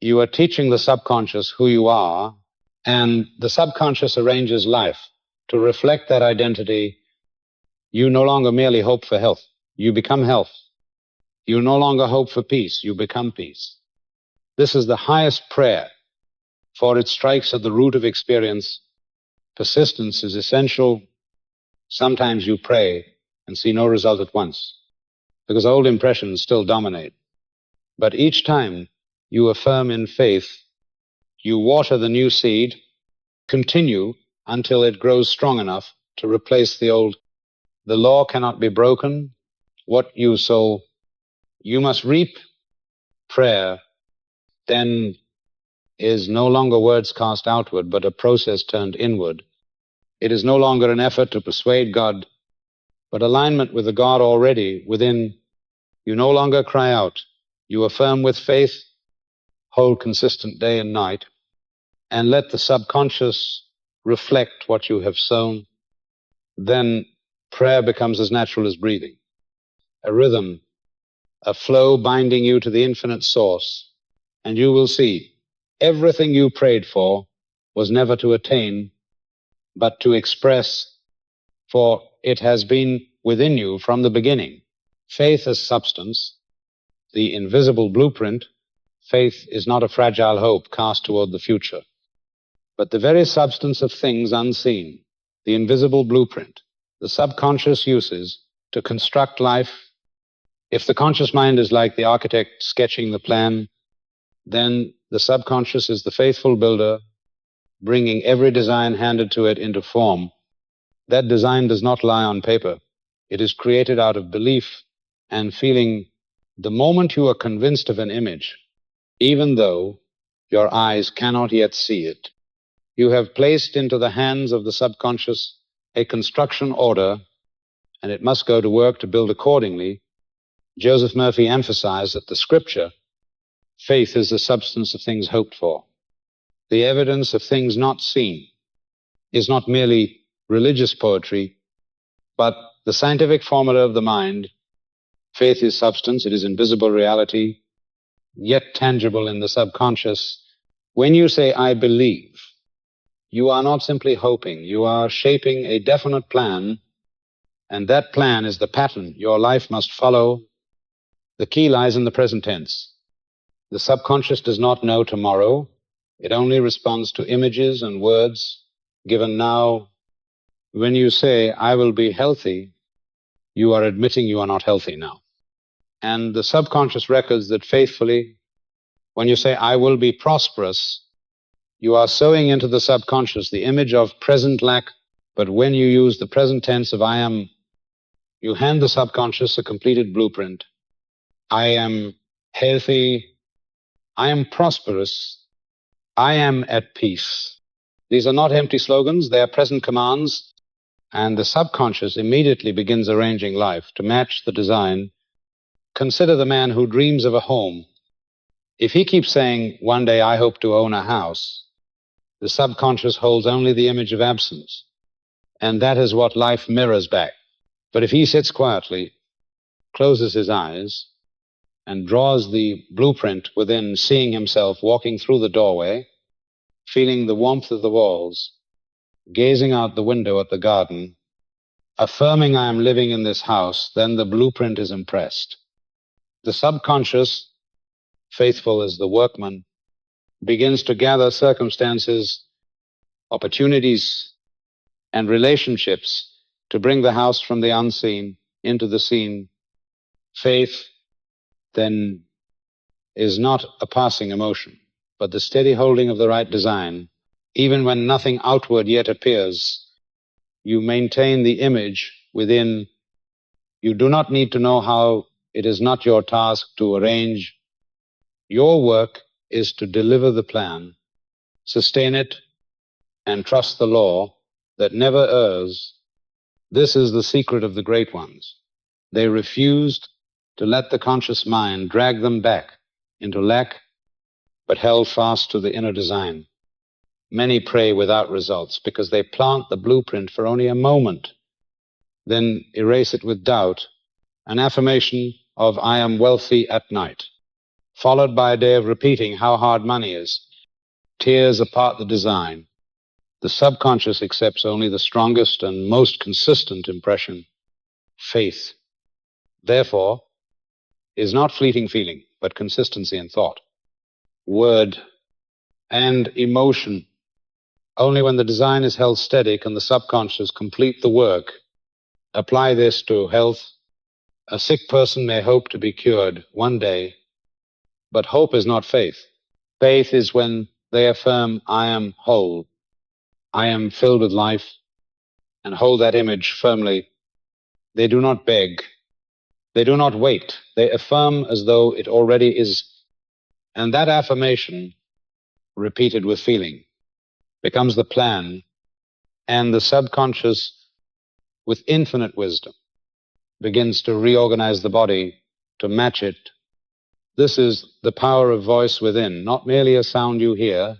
Speaker 1: you are teaching the subconscious who you are, and the subconscious arranges life to reflect that identity. You no longer merely hope for health, you become health. You no longer hope for peace, you become peace. This is the highest prayer, for it strikes at the root of experience. Persistence is essential. Sometimes you pray and see no result at once, because old impressions still dominate. But each time you affirm in faith, you water the new seed, continue until it grows strong enough to replace the old. The law cannot be broken. What you sow, you must reap. Prayer then is no longer words cast outward, but a process turned inward. It is no longer an effort to persuade God, but alignment with the God already within. You no longer cry out. You affirm with faith, hold consistent day and night, and let the subconscious reflect what you have sown. Then prayer becomes as natural as breathing, a rhythm, a flow binding you to the infinite source. And you will see everything you prayed for was never to attain, but to express, for it has been within you from the beginning. Faith as substance, the invisible blueprint. Faith is not a fragile hope cast toward the future, but the very substance of things unseen, the invisible blueprint the subconscious uses to construct life. If the conscious mind is like the architect sketching the plan, then the subconscious is the faithful builder, bringing every design handed to it into form. That design does not lie on paper. It is created out of belief and feeling. The moment you are convinced of an image, even though your eyes cannot yet see it, you have placed into the hands of the subconscious a construction order, and it must go to work to build accordingly. Joseph Murphy emphasized that the scripture, faith is the substance of things hoped for. The evidence of things not seen is not merely religious poetry, but the scientific formula of the mind. Faith is substance, it is invisible reality, yet tangible in the subconscious. When you say, "I believe," you are not simply hoping, you are shaping a definite plan, and that plan is the pattern your life must follow. The key lies in the present tense. The subconscious does not know tomorrow. It only responds to images and words given now. When you say, "I will be healthy," you are admitting you are not healthy now. And the subconscious records that faithfully. When you say, "I will be prosperous," you are sowing into the subconscious the image of present lack. But when you use the present tense of "I am," you hand the subconscious a completed blueprint. I am healthy. I am prosperous. I am at peace. These are not empty slogans, they are present commands. And the subconscious immediately begins arranging life to match the design. Consider the man who dreams of a home. If he keeps saying, "One day I hope to own a house," the subconscious holds only the image of absence, and that is what life mirrors back. But if he sits quietly, closes his eyes, and draws the blueprint within, seeing himself walking through the doorway, feeling the warmth of the walls, gazing out the window at the garden, affirming, "I am living in this house," then the blueprint is impressed. The subconscious faithful as the workman, begins to gather circumstances, opportunities, and relationships to bring the house from the unseen into the seen. Faith then is not a passing emotion, but the steady holding of the right design. Even when nothing outward yet appears, you maintain the image within. You do not need to know how. It is not your task to arrange. Your work is to deliver the plan, sustain it, and trust the law that never errs. This is the secret of the great ones. They refused to let the conscious mind drag them back into lack, but held fast to the inner design. Many pray without results because they plant the blueprint for only a moment, then erase it with doubt, an affirmation of "I am wealthy" at night, followed by a day of repeating how hard money is. Tears apart the design. The subconscious accepts only the strongest and most consistent impression. Faith, therefore, is not fleeting feeling, but consistency in thought, word, and emotion. Only when the design is held steady can the subconscious complete the work. Apply this to health. A sick person may hope to be cured one day, but hope is not faith. Faith is when they affirm, "I am whole, I am filled with life," and hold that image firmly. They do not beg. They do not wait. They affirm as though it already is. And that affirmation, repeated with feeling, becomes the plan, and the subconscious, with infinite wisdom, begins to reorganize the body to match it. This is the power of voice within, not merely a sound you hear,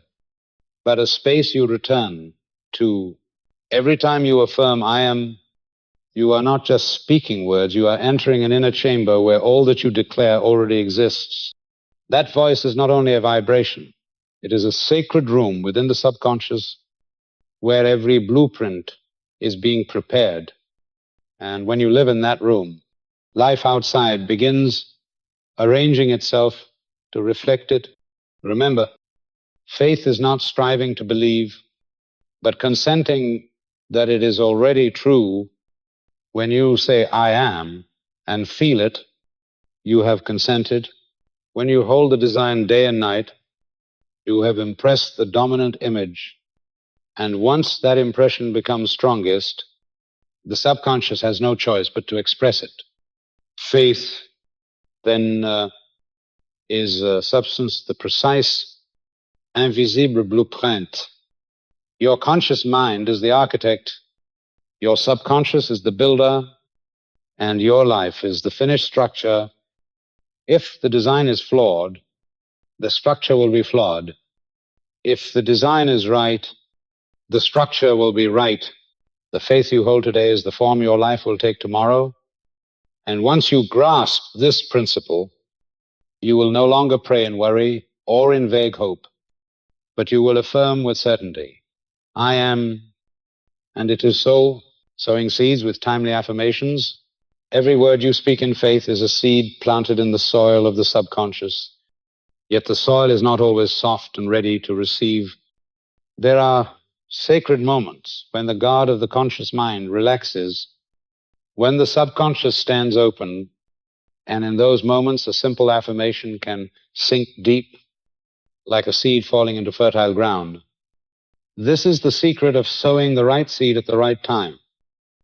Speaker 1: but a space you return to. Every time you affirm, "I am," you are not just speaking words, you are entering an inner chamber where all that you declare already exists. That voice is not only a vibration, it is a sacred room within the subconscious where every blueprint is being prepared. And when you live in that room, life outside begins arranging itself to reflect it. Remember, faith is not striving to believe, but consenting that it is already true. When you say "I am" and feel it, you have consented. When you hold the design day and night, you have impressed the dominant image. And once that impression becomes strongest, the subconscious has no choice but to express it. Faith then is substance, the precise, invisible blueprint. Your conscious mind is the architect, your subconscious is the builder, and your life is the finished structure. If the design is flawed, the structure will be flawed. If the design is right, the structure will be right. The faith you hold today is the form your life will take tomorrow. And once you grasp this principle, you will no longer pray in worry or in vague hope, but you will affirm with certainty, "I am," and it is so. Sowing seeds with timely affirmations. Every word you speak in faith is a seed planted in the soil of the subconscious. Yet the soil is not always soft and ready to receive. There are sacred moments when the guard of the conscious mind relaxes, when the subconscious stands open, and in those moments a simple affirmation can sink deep like a seed falling into fertile ground. This is the secret of sowing the right seed at the right time,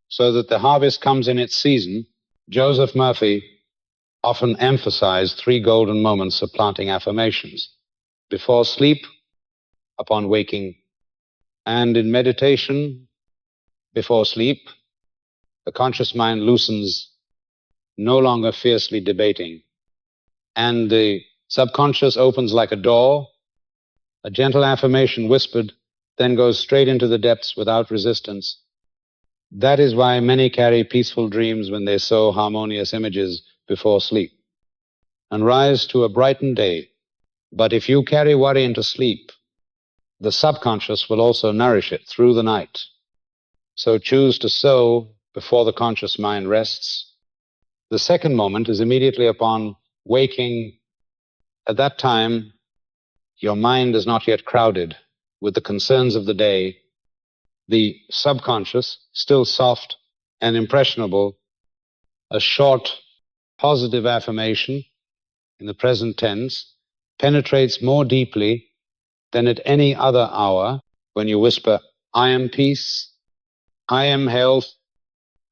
Speaker 1: so that the harvest comes in its season. Joseph Murphy often emphasized 3 golden moments of planting affirmations: before sleep, upon waking, and in meditation. Before sleep, the conscious mind loosens, no longer fiercely debating, and the subconscious opens like a door. A gentle affirmation whispered then goes straight into the depths without resistance. That is why many carry peaceful dreams when they sow harmonious images before sleep and rise to a brightened day. But if you carry worry into sleep, the subconscious will also nourish it through the night. So choose to sow before the conscious mind rests. The second moment is immediately upon waking. At that time, your mind is not yet crowded with the concerns of the day. The subconscious, still soft and impressionable, a short positive affirmation in the present tense penetrates more deeply than at any other hour when you whisper, I am peace, I am health,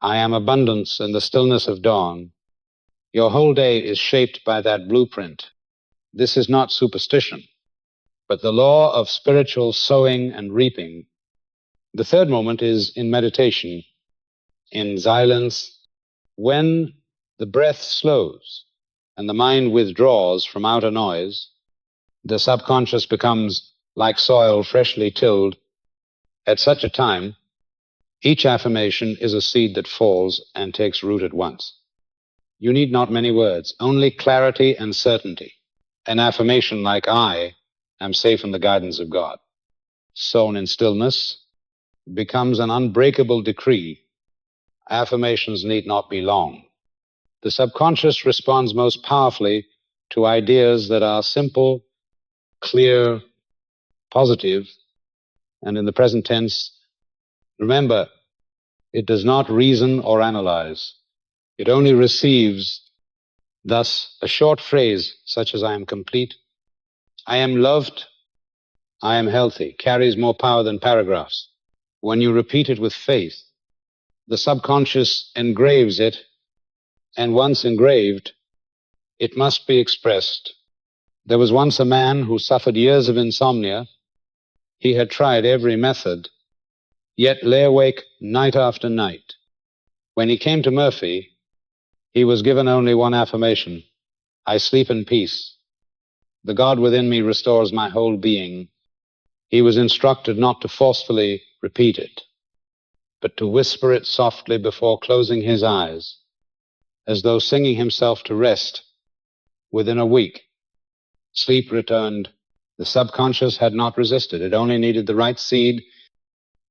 Speaker 1: I am abundance in the stillness of dawn. Your whole day is shaped by that blueprint. This is not superstition, but the law of spiritual sowing and reaping. The third moment is in meditation, in silence, when the breath slows and the mind withdraws from outer noise. The subconscious becomes like soil freshly tilled. At such a time, each affirmation is a seed that falls and takes root at once. You need not many words, only clarity and certainty. An affirmation like I am safe in the guidance of God, sown in stillness, becomes an unbreakable decree. Affirmations need not be long. The subconscious responds most powerfully to ideas that are simple, clear, positive, and in the present tense, remember, it does not reason or analyze. It only receives. Thus, a short phrase such as I am complete, I am loved, I am healthy, carries more power than paragraphs. When you repeat it with faith, the subconscious engraves it, and once engraved, it must be expressed. There was once a man who suffered years of insomnia. He had tried every method, yet lay awake night after night. When he came to Murphy, he was given only one affirmation, I sleep in peace. The God within me restores my whole being. He was instructed not to forcefully repeat it, but to whisper it softly before closing his eyes, as though singing himself to rest. Within a week, sleep returned. The subconscious had not resisted. It only needed the right seed,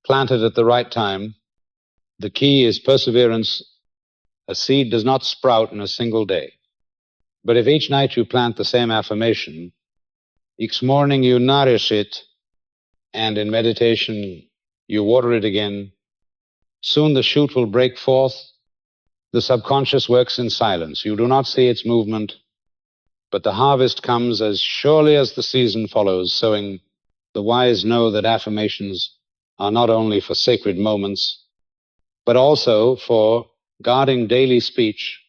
Speaker 1: planted at the right time. The key is perseverance. A seed does not sprout in a single day. But if each night you plant the same affirmation, each morning you nourish it, and in meditation you water it again, soon the shoot will break forth. The subconscious works in silence. You do not see its movement, but the harvest comes as surely as the season follows, sowing. The wise know that affirmations are not only for sacred moments, but also for guarding daily speech.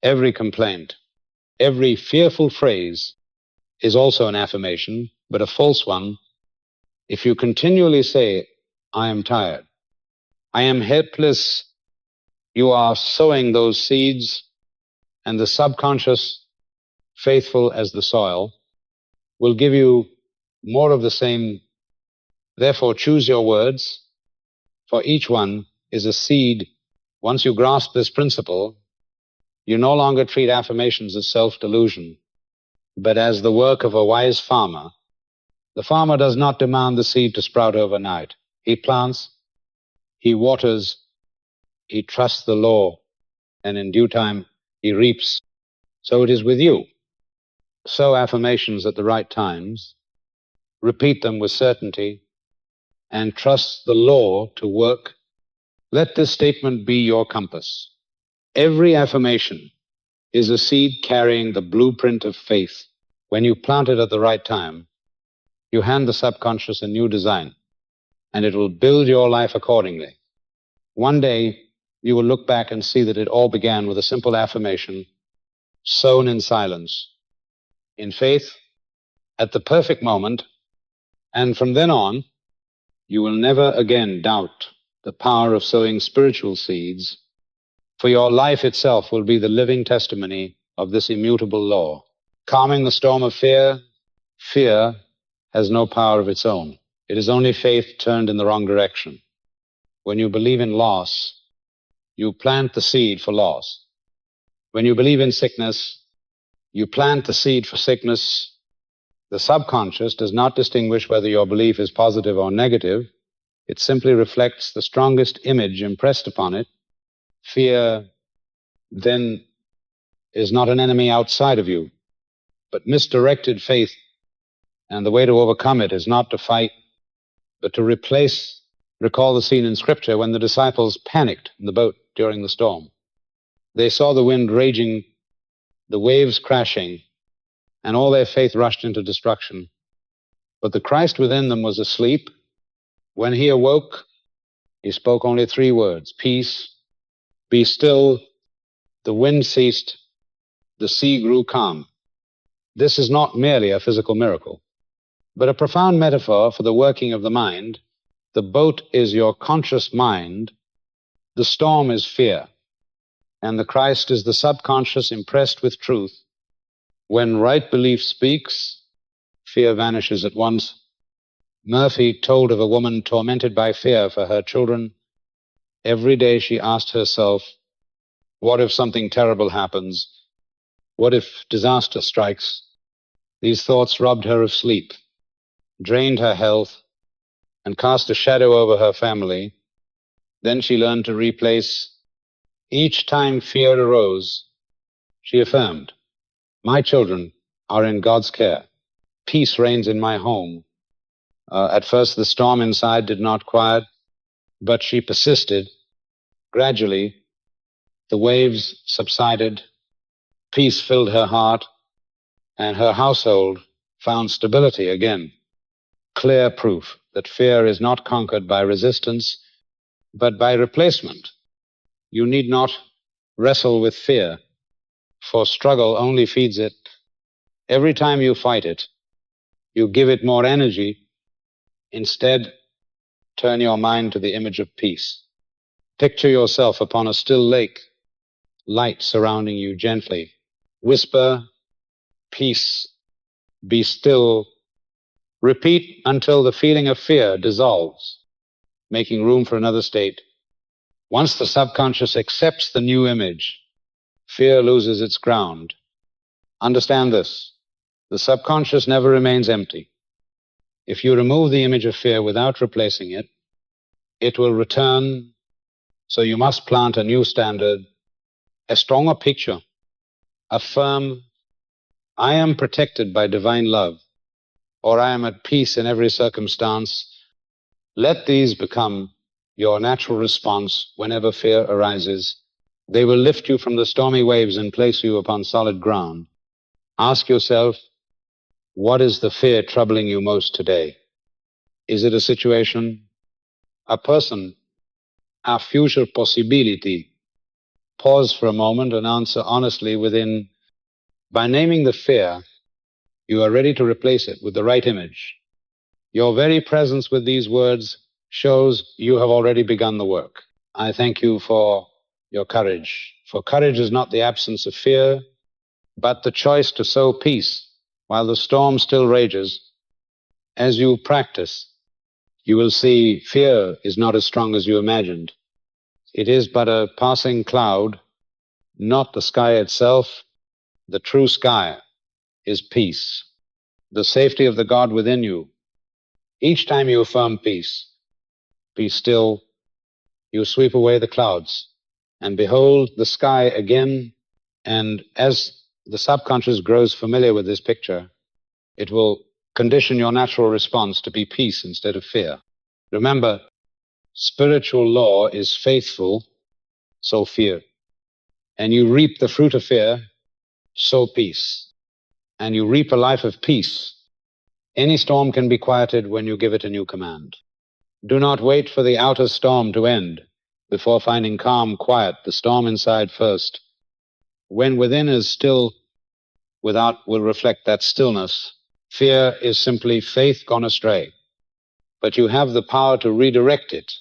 Speaker 1: Every complaint, every fearful phrase is also an affirmation, but a false one. If you continually say, I am tired, I am helpless, you are sowing those seeds, and the subconscious, faithful as the soil, will give you more of the same. Therefore, choose your words, for each one is a seed. Once you grasp this principle, you no longer treat affirmations as self-delusion, but as the work of a wise farmer. The farmer does not demand the seed to sprout overnight. He plants, he waters, he trusts the law, and in due time he reaps. So it is with you. Sow affirmations at the right times, repeat them with certainty, and trust the law to work. Let this statement be your compass. Every affirmation is a seed carrying the blueprint of faith. When you plant it at the right time, you hand the subconscious a new design, and it will build your life accordingly. One day, you will look back and see that it all began with a simple affirmation, sown in silence, in faith, at the perfect moment, and from then on, you will never again doubt the power of sowing spiritual seeds, for your life itself will be the living testimony of this immutable law. Calming the storm of fear, fear has no power of its own. It is only faith turned in the wrong direction. When you believe in loss, you plant the seed for loss. When you believe in sickness, you plant the seed for sickness. The subconscious does not distinguish whether your belief is positive or negative. It simply reflects the strongest image impressed upon it. Fear, then, is not an enemy outside of you. but misdirected faith, and the way to overcome it is not to fight, but to replace. Recall the scene in Scripture when the disciples panicked in the boat during the storm. They saw the wind raging, the waves crashing, and all their faith rushed into destruction. But the Christ within them was asleep. When he awoke, he spoke only 3 words: peace, be still. The wind ceased, the sea grew calm. This is not merely a physical miracle, but a profound metaphor for the working of the mind. The boat is your conscious mind, the storm is fear, and the Christ is the subconscious impressed with truth. When right belief speaks, fear vanishes at once. Murphy told of a woman tormented by fear for her children. Every day she asked herself, what if something terrible happens? What if disaster strikes? These thoughts robbed her of sleep, drained her health, and cast a shadow over her family. Then she learned to replace. Each time fear arose, she affirmed, my children are in God's care. Peace reigns in my home. At first the storm inside did not quiet, but she persisted. Gradually, the waves subsided, peace filled her heart, and her household found stability again. Clear proof that fear is not conquered by resistance, but by replacement. You need not wrestle with fear, for struggle only feeds it. Every time you fight it, you give it more energy. Instead, turn your mind to the image of peace. Picture yourself upon a still lake, light surrounding you gently. Whisper, peace, be still. Repeat until the feeling of fear dissolves, making room for another state. Once the subconscious accepts the new image, fear loses its ground. Understand this: the subconscious never remains empty. If you remove the image of fear without replacing it, it will return. So you must plant a new standard, a stronger picture. Affirm, I am protected by divine love, or I am at peace in every circumstance. Let these become your natural response whenever fear arises. They will lift you from the stormy waves and place you upon solid ground. Ask yourself, what is the fear troubling you most today? Is it a situation, a person, a future possibility? Pause for a moment and answer honestly within. By naming the fear, you are ready to replace it with the right image. Your very presence with these words shows you have already begun the work. I thank you for your courage. For courage is not the absence of fear, but the choice to sow peace while the storm still rages. As you practice, you will see fear is not as strong as you imagined. It is but a passing cloud, not the sky itself. The true sky is peace, the safety of the God within you. Each time you affirm peace, be still, you sweep away the clouds and behold the sky again. And as the subconscious grows familiar with this picture, it will condition your natural response to be peace instead of fear. Remember, spiritual law is faithful, so fear. And you reap the fruit of fear, so peace. And you reap a life of peace. Any storm can be quieted when you give it a new command. Do not wait for the outer storm to end before finding calm, quiet the storm inside first. When within is still, without will reflect that stillness. Fear is simply faith gone astray, but you have the power to redirect it.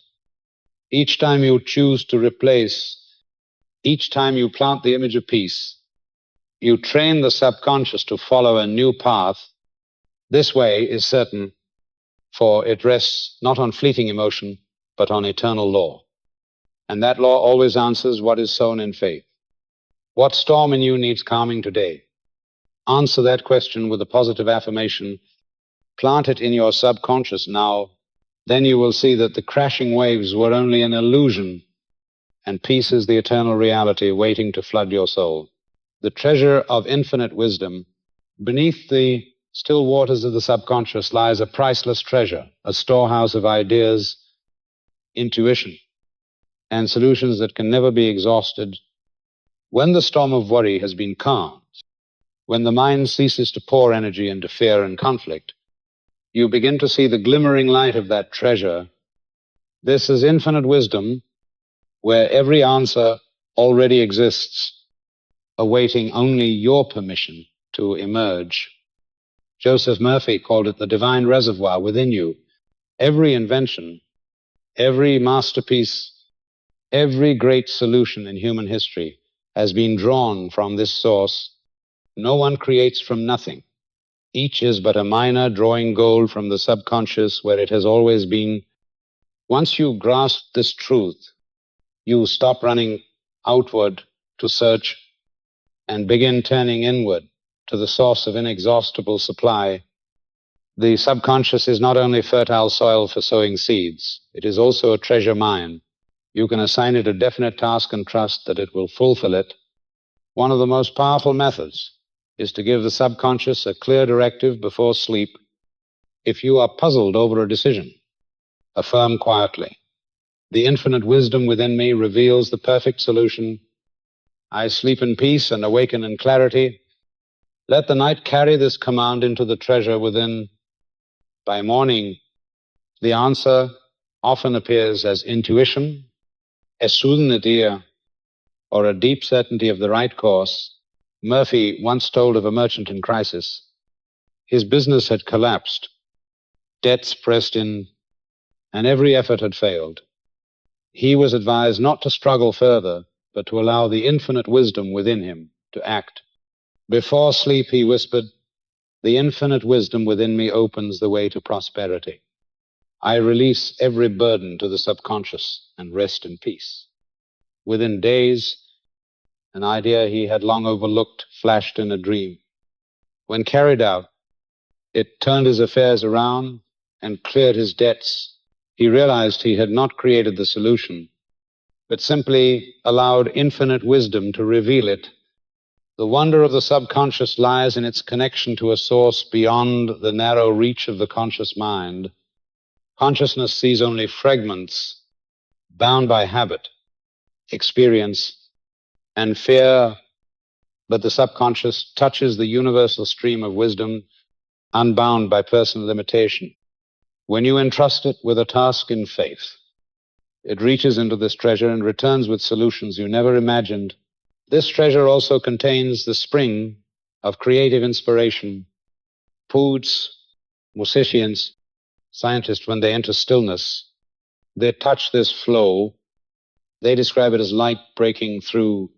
Speaker 1: Each time you choose to replace, each time you plant the image of peace, you train the subconscious to follow a new path. This way is certain, for it rests not on fleeting emotion, but on eternal law. And that law always answers what is sown in faith. What storm in you needs calming today? Answer that question with a positive affirmation. Plant it in your subconscious now. Then you will see that the crashing waves were only an illusion, and peace is the eternal reality waiting to flood your soul. The treasure of infinite wisdom Beneath the still waters of the subconscious lies a priceless treasure, a storehouse of ideas, intuition, and solutions that can never be exhausted. When the storm of worry has been calmed, when the mind ceases to pour energy into fear and conflict, you begin to see the glimmering light of that treasure. This is infinite wisdom, where every answer already exists, awaiting only your permission to emerge. Joseph Murphy called it the divine reservoir within you. Every invention, every masterpiece, every great solution in human history has been drawn from this source. No one creates from nothing. Each is but a miner drawing gold from the subconscious where it has always been. Once you grasp this truth, you stop running outward to search and begin turning inward to the source of inexhaustible supply. The subconscious is not only fertile soil for sowing seeds, it is also a treasure mine. You can assign it a definite task and trust that it will fulfill it. One of the most powerful methods is to give the subconscious a clear directive before sleep. If you are puzzled over a decision, affirm quietly, "The infinite wisdom within me reveals the perfect solution. I sleep in peace and awaken in clarity." Let the night carry this command into the treasure within. By morning, the answer often appears as intuition, a soothing idea, or a deep certainty of the right course. Murphy once told of a merchant in crisis. His business had collapsed, debts pressed in, and every effort had failed. He was advised not to struggle further, but to allow the infinite wisdom within him to act. Before sleep, he whispered, "The infinite wisdom within me opens the way to prosperity. I release every burden to the subconscious and rest in peace." Within days, an idea he had long overlooked flashed in a dream. When carried out, it turned his affairs around and cleared his debts. He realized he had not created the solution, but simply allowed infinite wisdom to reveal it. The wonder of the subconscious lies in its connection to a source beyond the narrow reach of the conscious mind. Consciousness sees only fragments, bound by habit, experience, and fear, but the subconscious touches the universal stream of wisdom, unbound by personal limitation. When you entrust it with a task in faith, it reaches into this treasure and returns with solutions you never imagined. This treasure also contains the spring of creative inspiration. Poets, musicians, scientists, when they enter stillness, they touch this flow. They describe it as light breaking through,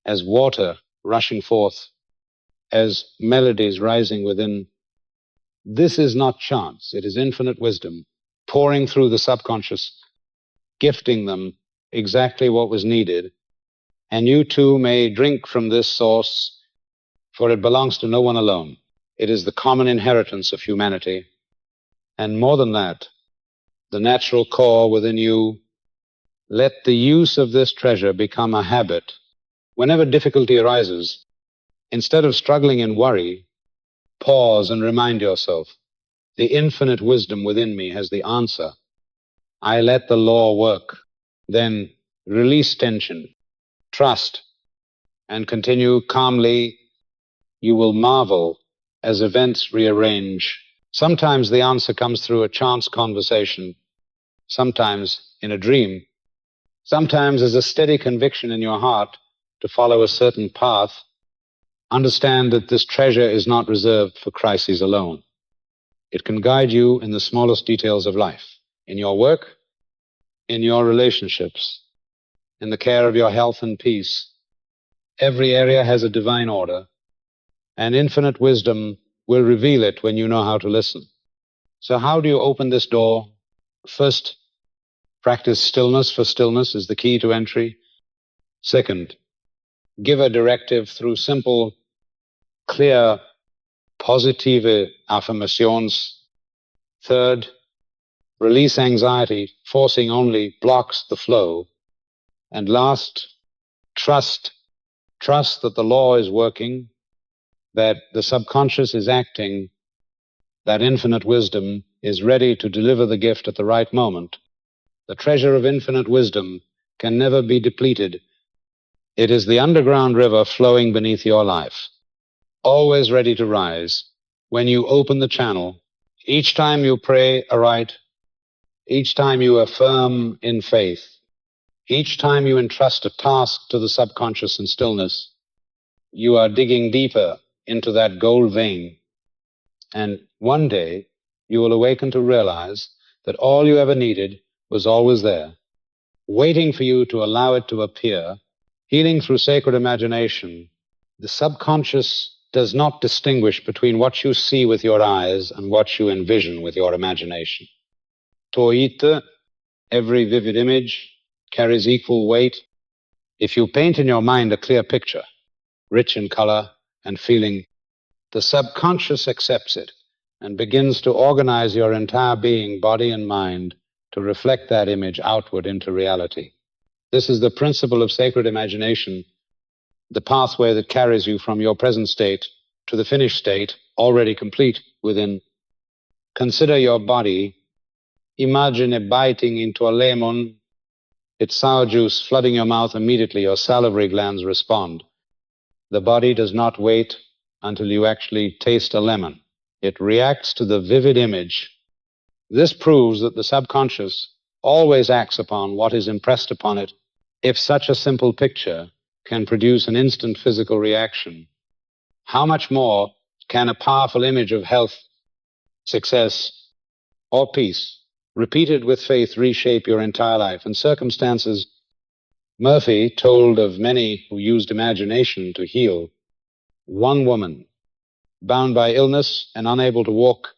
Speaker 1: as water rushing forth, as melodies rising within. This is not chance. It is infinite wisdom pouring through the subconscious, gifting them exactly what was needed. And you too may drink from this source, for it belongs to no one alone. It is the common inheritance of humanity. And more than that, the natural core within you. Let the use of this treasure become a habit. Whenever difficulty arises, instead of struggling in worry, pause and remind yourself, the infinite wisdom within me has the answer. I let the law work. Then release tension, trust, and continue calmly. You will marvel as events rearrange. Sometimes the answer comes through a chance conversation, sometimes in a dream, sometimes as a steady conviction in your heart to follow a certain path. Understand that this treasure is not reserved for crises alone. It can guide you in the smallest details of life, in your work, in your relationships, in the care of your health and peace. Every area has a divine order, and infinite wisdom will reveal it when you know how to listen. So how do you open this door? First, practice stillness, for stillness is the key to entry. Second, give a directive through simple, clear, positive affirmations. Third, release anxiety. Forcing only blocks the flow. And last, trust. Trust that the law is working. that the subconscious is acting, that infinite wisdom is ready to deliver the gift at the right moment. The treasure of infinite wisdom can never be depleted. It is the underground river flowing beneath your life, always ready to rise. When you open the channel, each time you pray aright, each time you affirm in faith, each time you entrust a task to the subconscious in stillness, you are digging deeper into that gold vein. And one day, you will awaken to realize that all you ever needed was always there, waiting for you to allow it to appear. Healing through sacred imagination, the subconscious does not distinguish between what you see with your eyes and what you envision with your imagination. Toite, every vivid image, carries equal weight. If you paint in your mind a clear picture, rich in color and feeling, the subconscious accepts it and begins to organize your entire being, body and mind, to reflect that image outward into reality. This is the principle of sacred imagination, the pathway that carries you from your present state to the finished state, already complete within. Consider your body. Imagine biting into a lemon, its sour juice flooding your mouth. Immediately your salivary glands respond. The body does not wait until you actually taste a lemon. It reacts to the vivid image. This proves that the subconscious always acts upon what is impressed upon it. If such a simple picture can produce an instant physical reaction, how much more can a powerful image of health, success, or peace, repeated with faith, reshape your entire life and circumstances? Murphy told of many who used imagination to heal. One woman, bound by illness and unable to walk,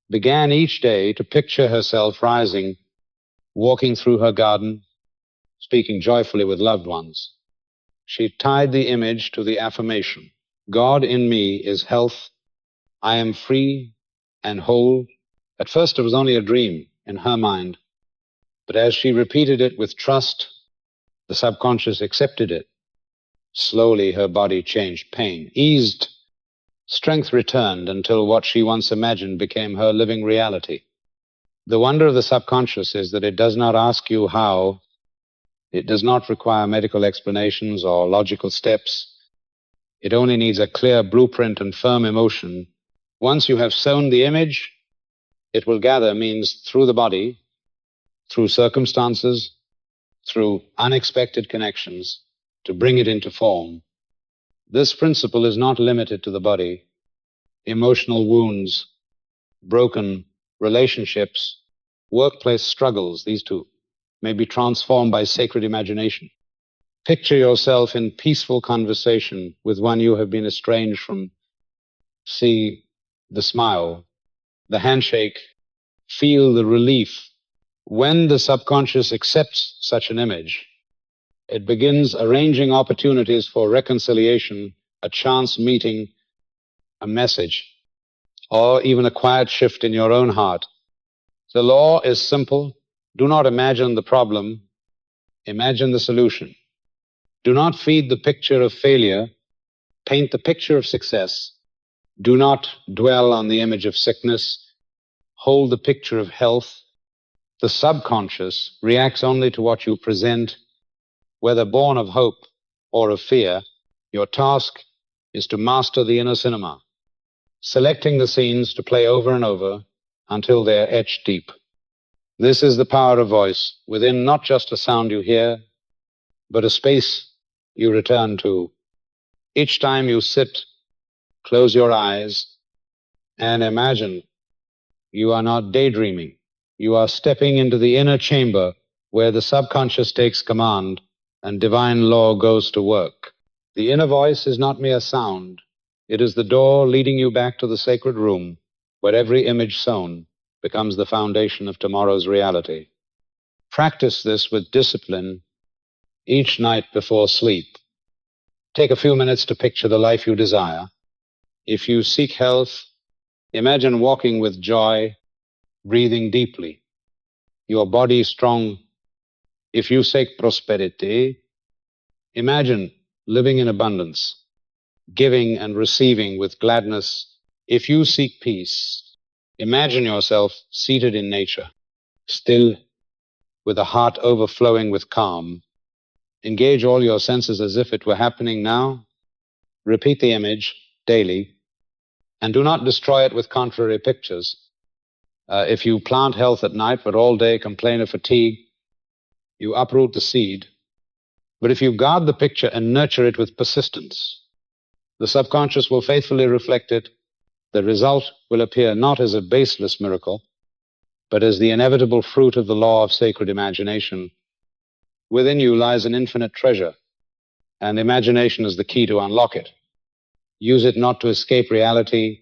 Speaker 1: began each day to picture herself rising, walking through her garden, speaking joyfully with loved ones. She tied the image to the affirmation, God in me is health, I am free and whole. At first it was only a dream in her mind, but as she repeated it with trust, the subconscious accepted it. Slowly her body changed, pain eased, strength returned until what she once imagined became her living reality. The wonder of the subconscious is that it does not ask you how. It does not require medical explanations or logical steps. It only needs a clear blueprint and firm emotion. Once you have sown the image, it will gather means through the body, through circumstances, through unexpected connections, to bring it into form. This principle is not limited to the body. Emotional wounds, broken relationships, workplace struggles, these two, may be transformed by sacred imagination. Picture yourself in peaceful conversation with one you have been estranged from. See the smile, the handshake, feel the relief. When the subconscious accepts such an image, it begins arranging opportunities for reconciliation, a chance meeting, a message, or even a quiet shift in your own heart. The law is simple. Do not imagine the problem, imagine the solution. Do not feed the picture of failure, paint the picture of success. Do not dwell on the image of sickness, hold the picture of health. The subconscious reacts only to what you present, whether born of hope or of fear. Your task is to master the inner cinema, selecting the scenes to play over and over until they're etched deep. This is the power of voice, within not just a sound you hear, but a space you return to. Each time you sit, close your eyes and imagine you are not daydreaming. You are stepping into the inner chamber where the subconscious takes command and divine law goes to work. The inner voice is not mere sound. It is the door leading you back to the sacred room where every image sown becomes the foundation of tomorrow's reality. Practice this with discipline each night before sleep. Take a few minutes to picture the life you desire. If you seek health, imagine walking with joy, breathing deeply, your body strong. If you seek prosperity, imagine living in abundance. giving and receiving with gladness. If you seek peace, imagine yourself seated in nature, still, with a heart overflowing with calm. Engage all your senses as if it were happening now. Repeat the image daily, and do not destroy it with contrary pictures. If you plant health at night, but all day complain of fatigue, you uproot the seed. But if you guard the picture and nurture it with persistence, the subconscious will faithfully reflect it. The result will appear not as a baseless miracle, but as the inevitable fruit of the law of sacred imagination. Within you lies an infinite treasure, and imagination is the key to unlock it. Use it not to escape reality,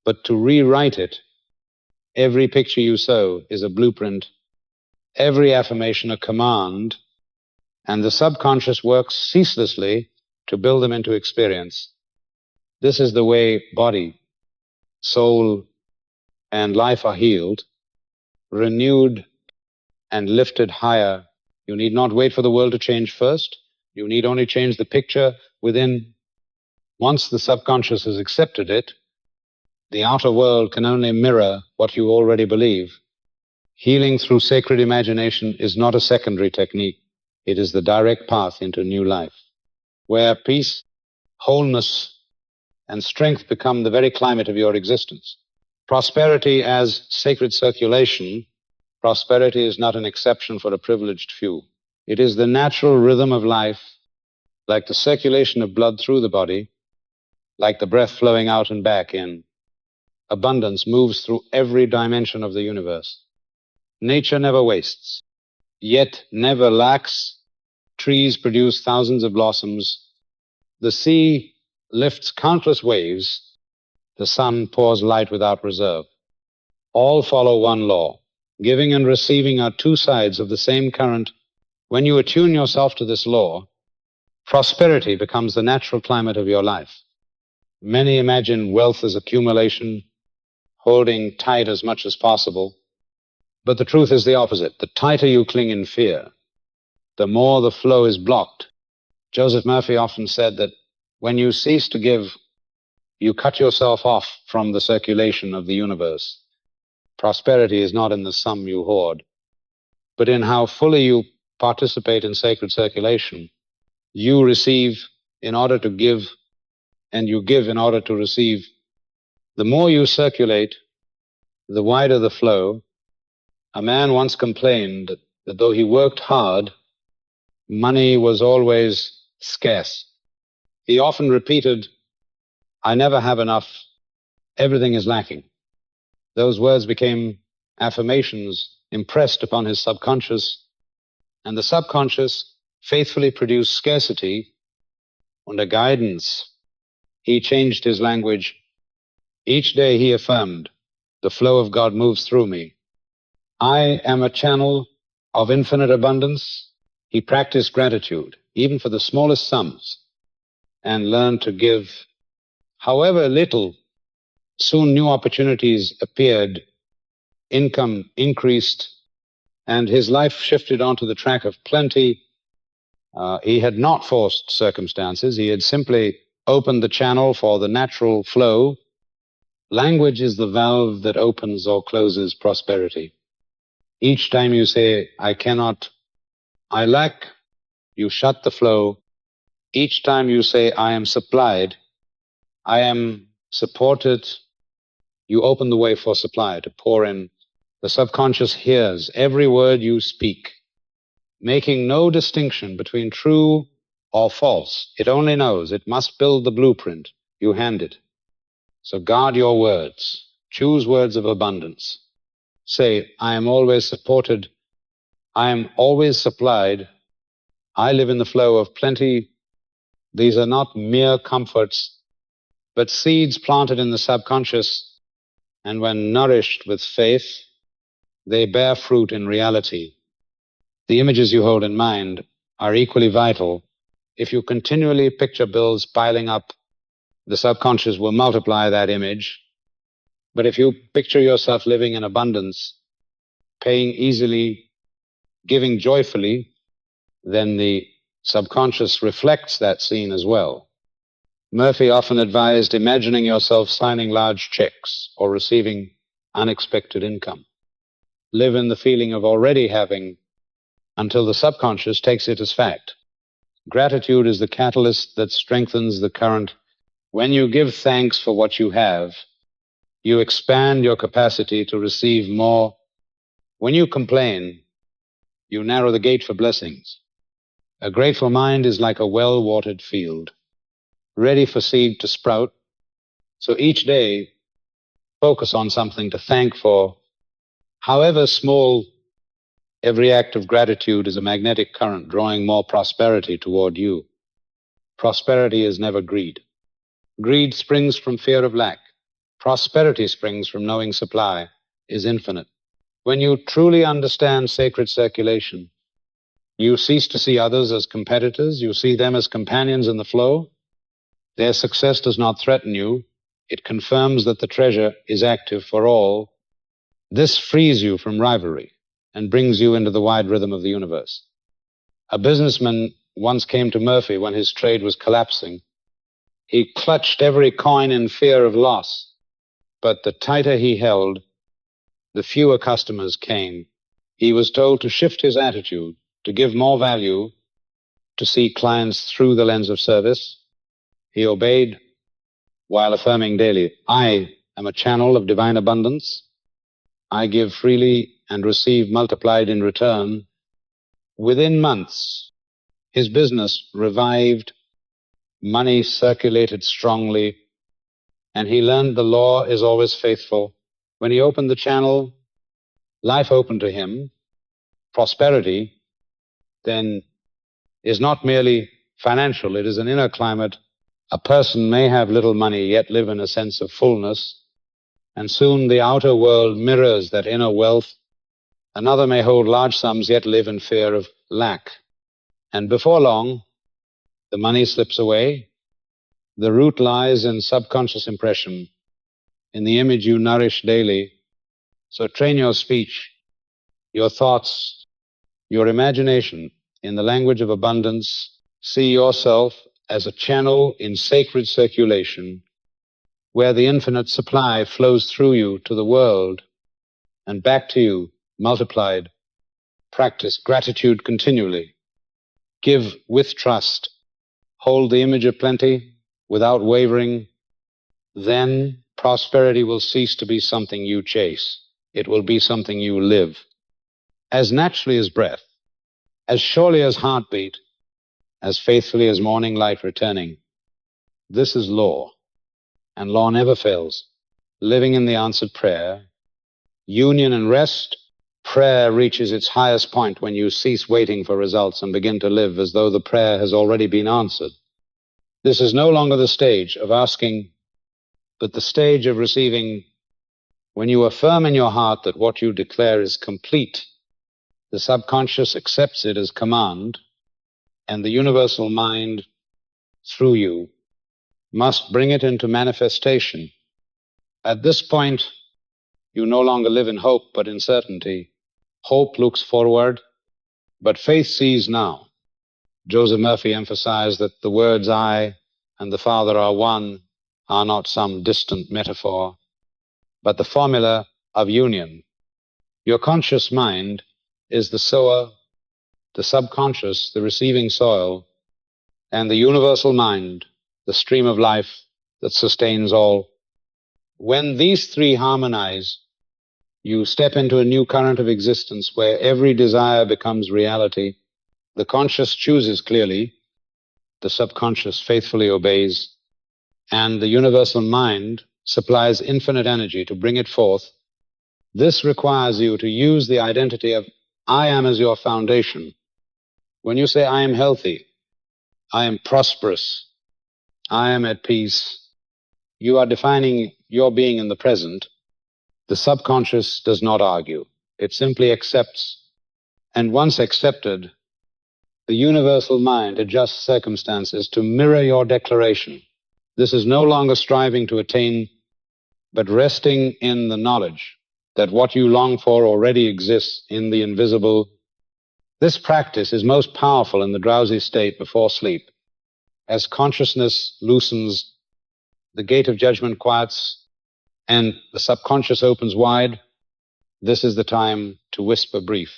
Speaker 1: but to rewrite it. Every picture you sow is a blueprint, every affirmation a command, and the subconscious works ceaselessly to build them into experience. This is the way body, soul, and life are healed, renewed, and lifted higher. You need not wait for the world to change first. You need only change the picture within. Once the subconscious has accepted it, the outer world can only mirror what you already believe. Healing through sacred imagination is not a secondary technique. It is the direct path into new life, where peace, wholeness, and strength become the very climate of your existence. Prosperity as sacred circulation. Prosperity is not an exception for a privileged few. It is the natural rhythm of life, like the circulation of blood through the body, like the breath flowing out and back in. Abundance moves through every dimension of the universe. Nature never wastes, yet never lacks. Trees produce thousands of blossoms. The sea lifts countless waves. The sun pours light without reserve. All follow one law. Giving and receiving are two sides of the same current. When you attune yourself to this law, prosperity becomes the natural climate of your life. Many imagine wealth as accumulation, holding tight as much as possible. But the truth is the opposite. The tighter you cling in fear, the more the flow is blocked. JosephMurphy often said that when you cease to give, you cut yourself off from the circulation of the universe. Prosperity is not in the sum you hoard, but in how fully you participate in sacred circulation. You receive in order to give, and you give in order to receive. The more you circulate, the wider the flow. A man once complained that though he worked hard, money was always scarce. He often repeated, "I never have enough. Everything is lacking." Those words became affirmations impressed upon his subconscious, and the subconscious faithfully produced scarcity. Under guidance, he changed his language. Each day he affirmed, "The flow of God moves through me. I am a channel of infinite abundance." He practiced gratitude, even for the smallest sums, and learned to give, however little. Soon new opportunities appeared, income increased, and his life shifted onto the track of plenty. He had not forced circumstances. He had simply opened the channel for the natural flow. Language is the valve that opens or closes prosperity. Each time you say, "I cannot," "I lack," you shut the flow. Each time you say, "I am supplied," "I am supported," you open the way for supply to pour in. The subconscious hears every word you speak, making no distinction between true or false. It only knows it must build the blueprint you hand it. So guard your words. Choose words of abundance. Say, "I am always supported. I am always supplied. I live in the flow of plenty." These are not mere comforts, but seeds planted in the subconscious, and when nourished with faith, they bear fruit in reality. The images you hold in mind are equally vital. If you continually picture bills piling up, the subconscious will multiply that image. But if you picture yourself living in abundance, paying easily, giving joyfully, then the subconscious reflects that scene as well. Murphy often advised imagining yourself signing large checks or receiving unexpected income. Live in the feeling of already having until the subconscious takes it as fact. Gratitude is the catalyst that strengthens the current. When you give thanks for what you have, you expand your capacity to receive more. When you complain, you narrow the gate for blessings. A grateful mind is like a well-watered field, ready for seed to sprout. So each day, focus on something to thank for. However small, every act of gratitude is a magnetic current drawing more prosperity toward you. Prosperity is never greed. Greed springs from fear of lack. Prosperity springs from knowing supply is infinite. When you truly understand sacred circulation, you cease to see others as competitors. You see them as companions in the flow. Their success does not threaten you. It confirms that the treasure is active for all. This frees you from rivalry and brings you into the wide rhythm of the universe. A businessman once came to Murphy when his trade was collapsing. He clutched every coin in fear of loss, but the tighter he held, the fewer customers came. He was told to shift his attitude, to give more value, to see clients through the lens of service. He obeyed while affirming daily, I am a channel of divine abundance. I give freely and receive multiplied in return. Within months, his business revived, money circulated strongly, and he learned the law is always faithful. When he opened the channel, life opened to him. Prosperity, then, is not merely financial, it is an inner climate. A person may have little money, yet live in a sense of fullness, and soon the outer world mirrors that inner wealth. Another may hold large sums, yet live in fear of lack. And before long, the money slips away. The root lies in subconscious impression, in the image you nourish daily. So train your speech, your thoughts, your imagination in the language of abundance. See yourself as a channel in sacred circulation where the infinite supply flows through you to the world and back to you multiplied. Practice gratitude continually. Give with trust. Hold the image of plenty without wavering. Then prosperity will cease to be something you chase. It will be something you live. As naturally as breath, as surely as heartbeat, as faithfully as morning light returning. This is law, and law never fails. Living in the answered prayer, union and rest. Prayer reaches its highest point when you cease waiting for results and begin to live as though the prayer has already been answered. This is no longer the stage of asking, but the stage of receiving. When you affirm in your heart that what you declare is complete, the subconscious accepts it as command, and the universal mind, through you, must bring it into manifestation. At this point, you no longer live in hope, but in certainty. Hope looks forward, but faith sees now. Joseph Murphy emphasized that the words I and the Father are one are not some distant metaphor, but the formula of union. Your conscious mind is the sower, the subconscious, the receiving soil, and the universal mind, the stream of life that sustains all. When these three harmonize, you step into a new current of existence where every desire becomes reality. The conscious chooses clearly, the subconscious faithfully obeys, and the universal mind supplies infinite energy to bring it forth. This requires you to use the identity of I am as your foundation. When you say I am healthy, I am prosperous, I am at peace, you are defining your being in the present. The subconscious does not argue. It simply accepts. And once accepted, the universal mind adjusts circumstances to mirror your declaration. This is no longer striving to attain, but resting in the knowledge that what you long for already exists in the invisible. This practice is most powerful in the drowsy state before sleep. As consciousness loosens, the gate of judgment quiets, and the subconscious opens wide, this is the time to whisper brief,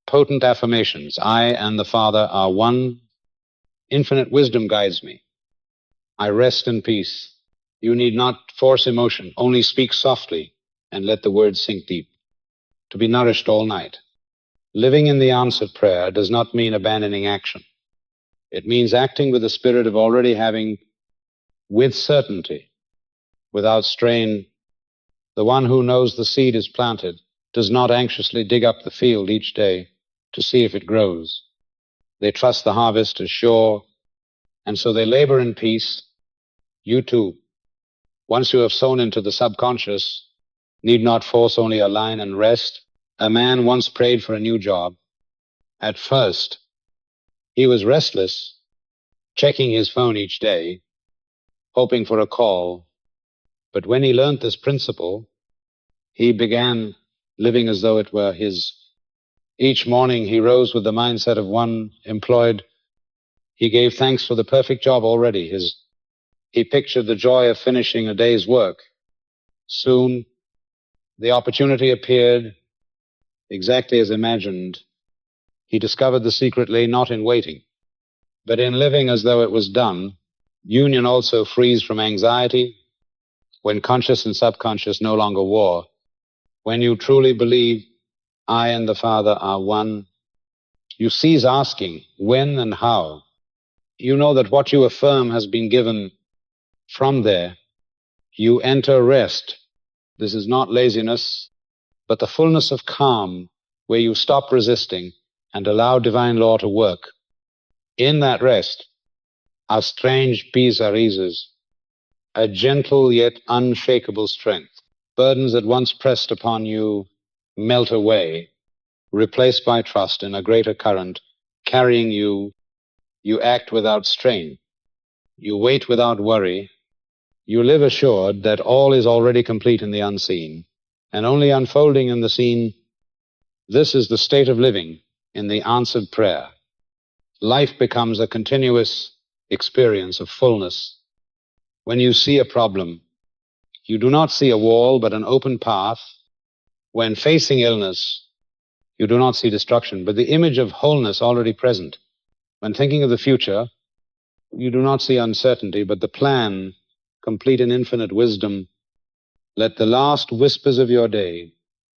Speaker 1: potent affirmations. I and the Father are one. Infinite wisdom guides me. I rest in peace. You need not force emotion, only speak softly and let the words sink deep. To be nourished all night. Living in the answered prayer does not mean abandoning action. It means acting with the spirit of already having, with certainty, without strain. The one who knows the seed is planted does not anxiously dig up the field each day to see if it grows. They trust the harvest is sure, and so they labor in peace. You too, once you have sown into the subconscious, need not force only a line and rest. A man once prayed for a new job. At first, he was restless, checking his phone each day, hoping for a call. But when he learned this principle, he began living as though it were his. Each morning he rose with the mindset of one employed. He gave thanks for the perfect job already his. He pictured the joy of finishing a day's work. Soon, the opportunity appeared exactly as imagined. He discovered the secret lay not in waiting, but in living as though it was done. Union also frees from anxiety when conscious and subconscious no longer war. When you truly believe I and the Father are one, you cease asking when and how. You know that what you affirm has been given. From there, you enter rest. This is not laziness, but the fullness of calm, where you stop resisting and allow divine law to work. In that rest, a strange peace arises, a gentle yet unshakable strength. Burdens that once pressed upon you melt away, replaced by trust in a greater current, carrying you. You act without strain. You wait without worry. You live assured that all is already complete in the unseen, and only unfolding in the seen. This is the state of living in the answered prayer. Life becomes a continuous experience of fullness. When you see a problem, you do not see a wall, but an open path. When facing illness, you do not see destruction, but the image of wholeness already present. When thinking of the future, you do not see uncertainty, but the plan, complete in infinite wisdom. Let the last whispers of your day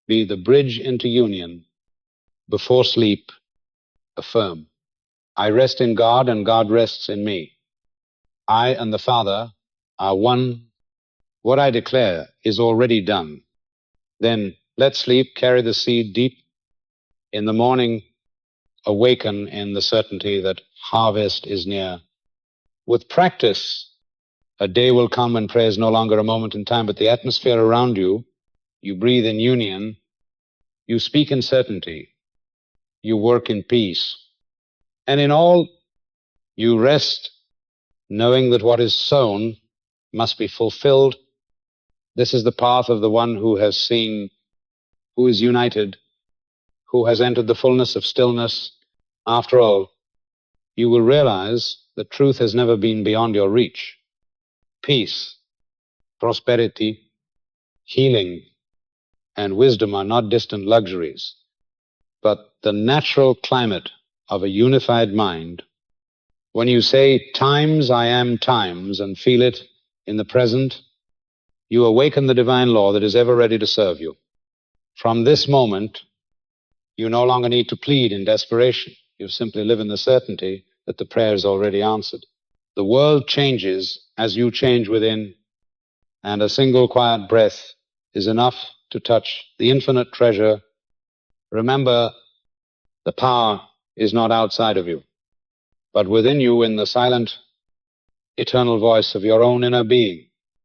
Speaker 1: be the bridge into union. Before sleep, affirm, I rest in God and God rests in me. I and the Father are one. What I declare is already done. Then let sleep carry the seed deep. In the morning, awaken in the certainty that harvest is near. With practice, a day will come when prayer is no longer a moment in time, but the atmosphere around you. You breathe in union. You speak in certainty. You work in peace. And in all, you rest, knowing that what is sown must be fulfilled. This is the path of the one who has seen, who is united, who has entered the fullness of stillness. After all, you will realize that truth has never been beyond your reach. Peace, prosperity, healing, and wisdom are not distant luxuries, but the natural climate of a unified mind. When you say, times I am times, and feel it in the present, you awaken the divine law that is ever ready to serve you. From this moment, you no longer need to plead in desperation. You simply live in the certainty that the prayer is already answered. The world changes as you change within, and a single quiet breath is enough to touch the infinite treasure. Remember, the power is not outside of you, but within you in the silent, eternal voice of your own inner being.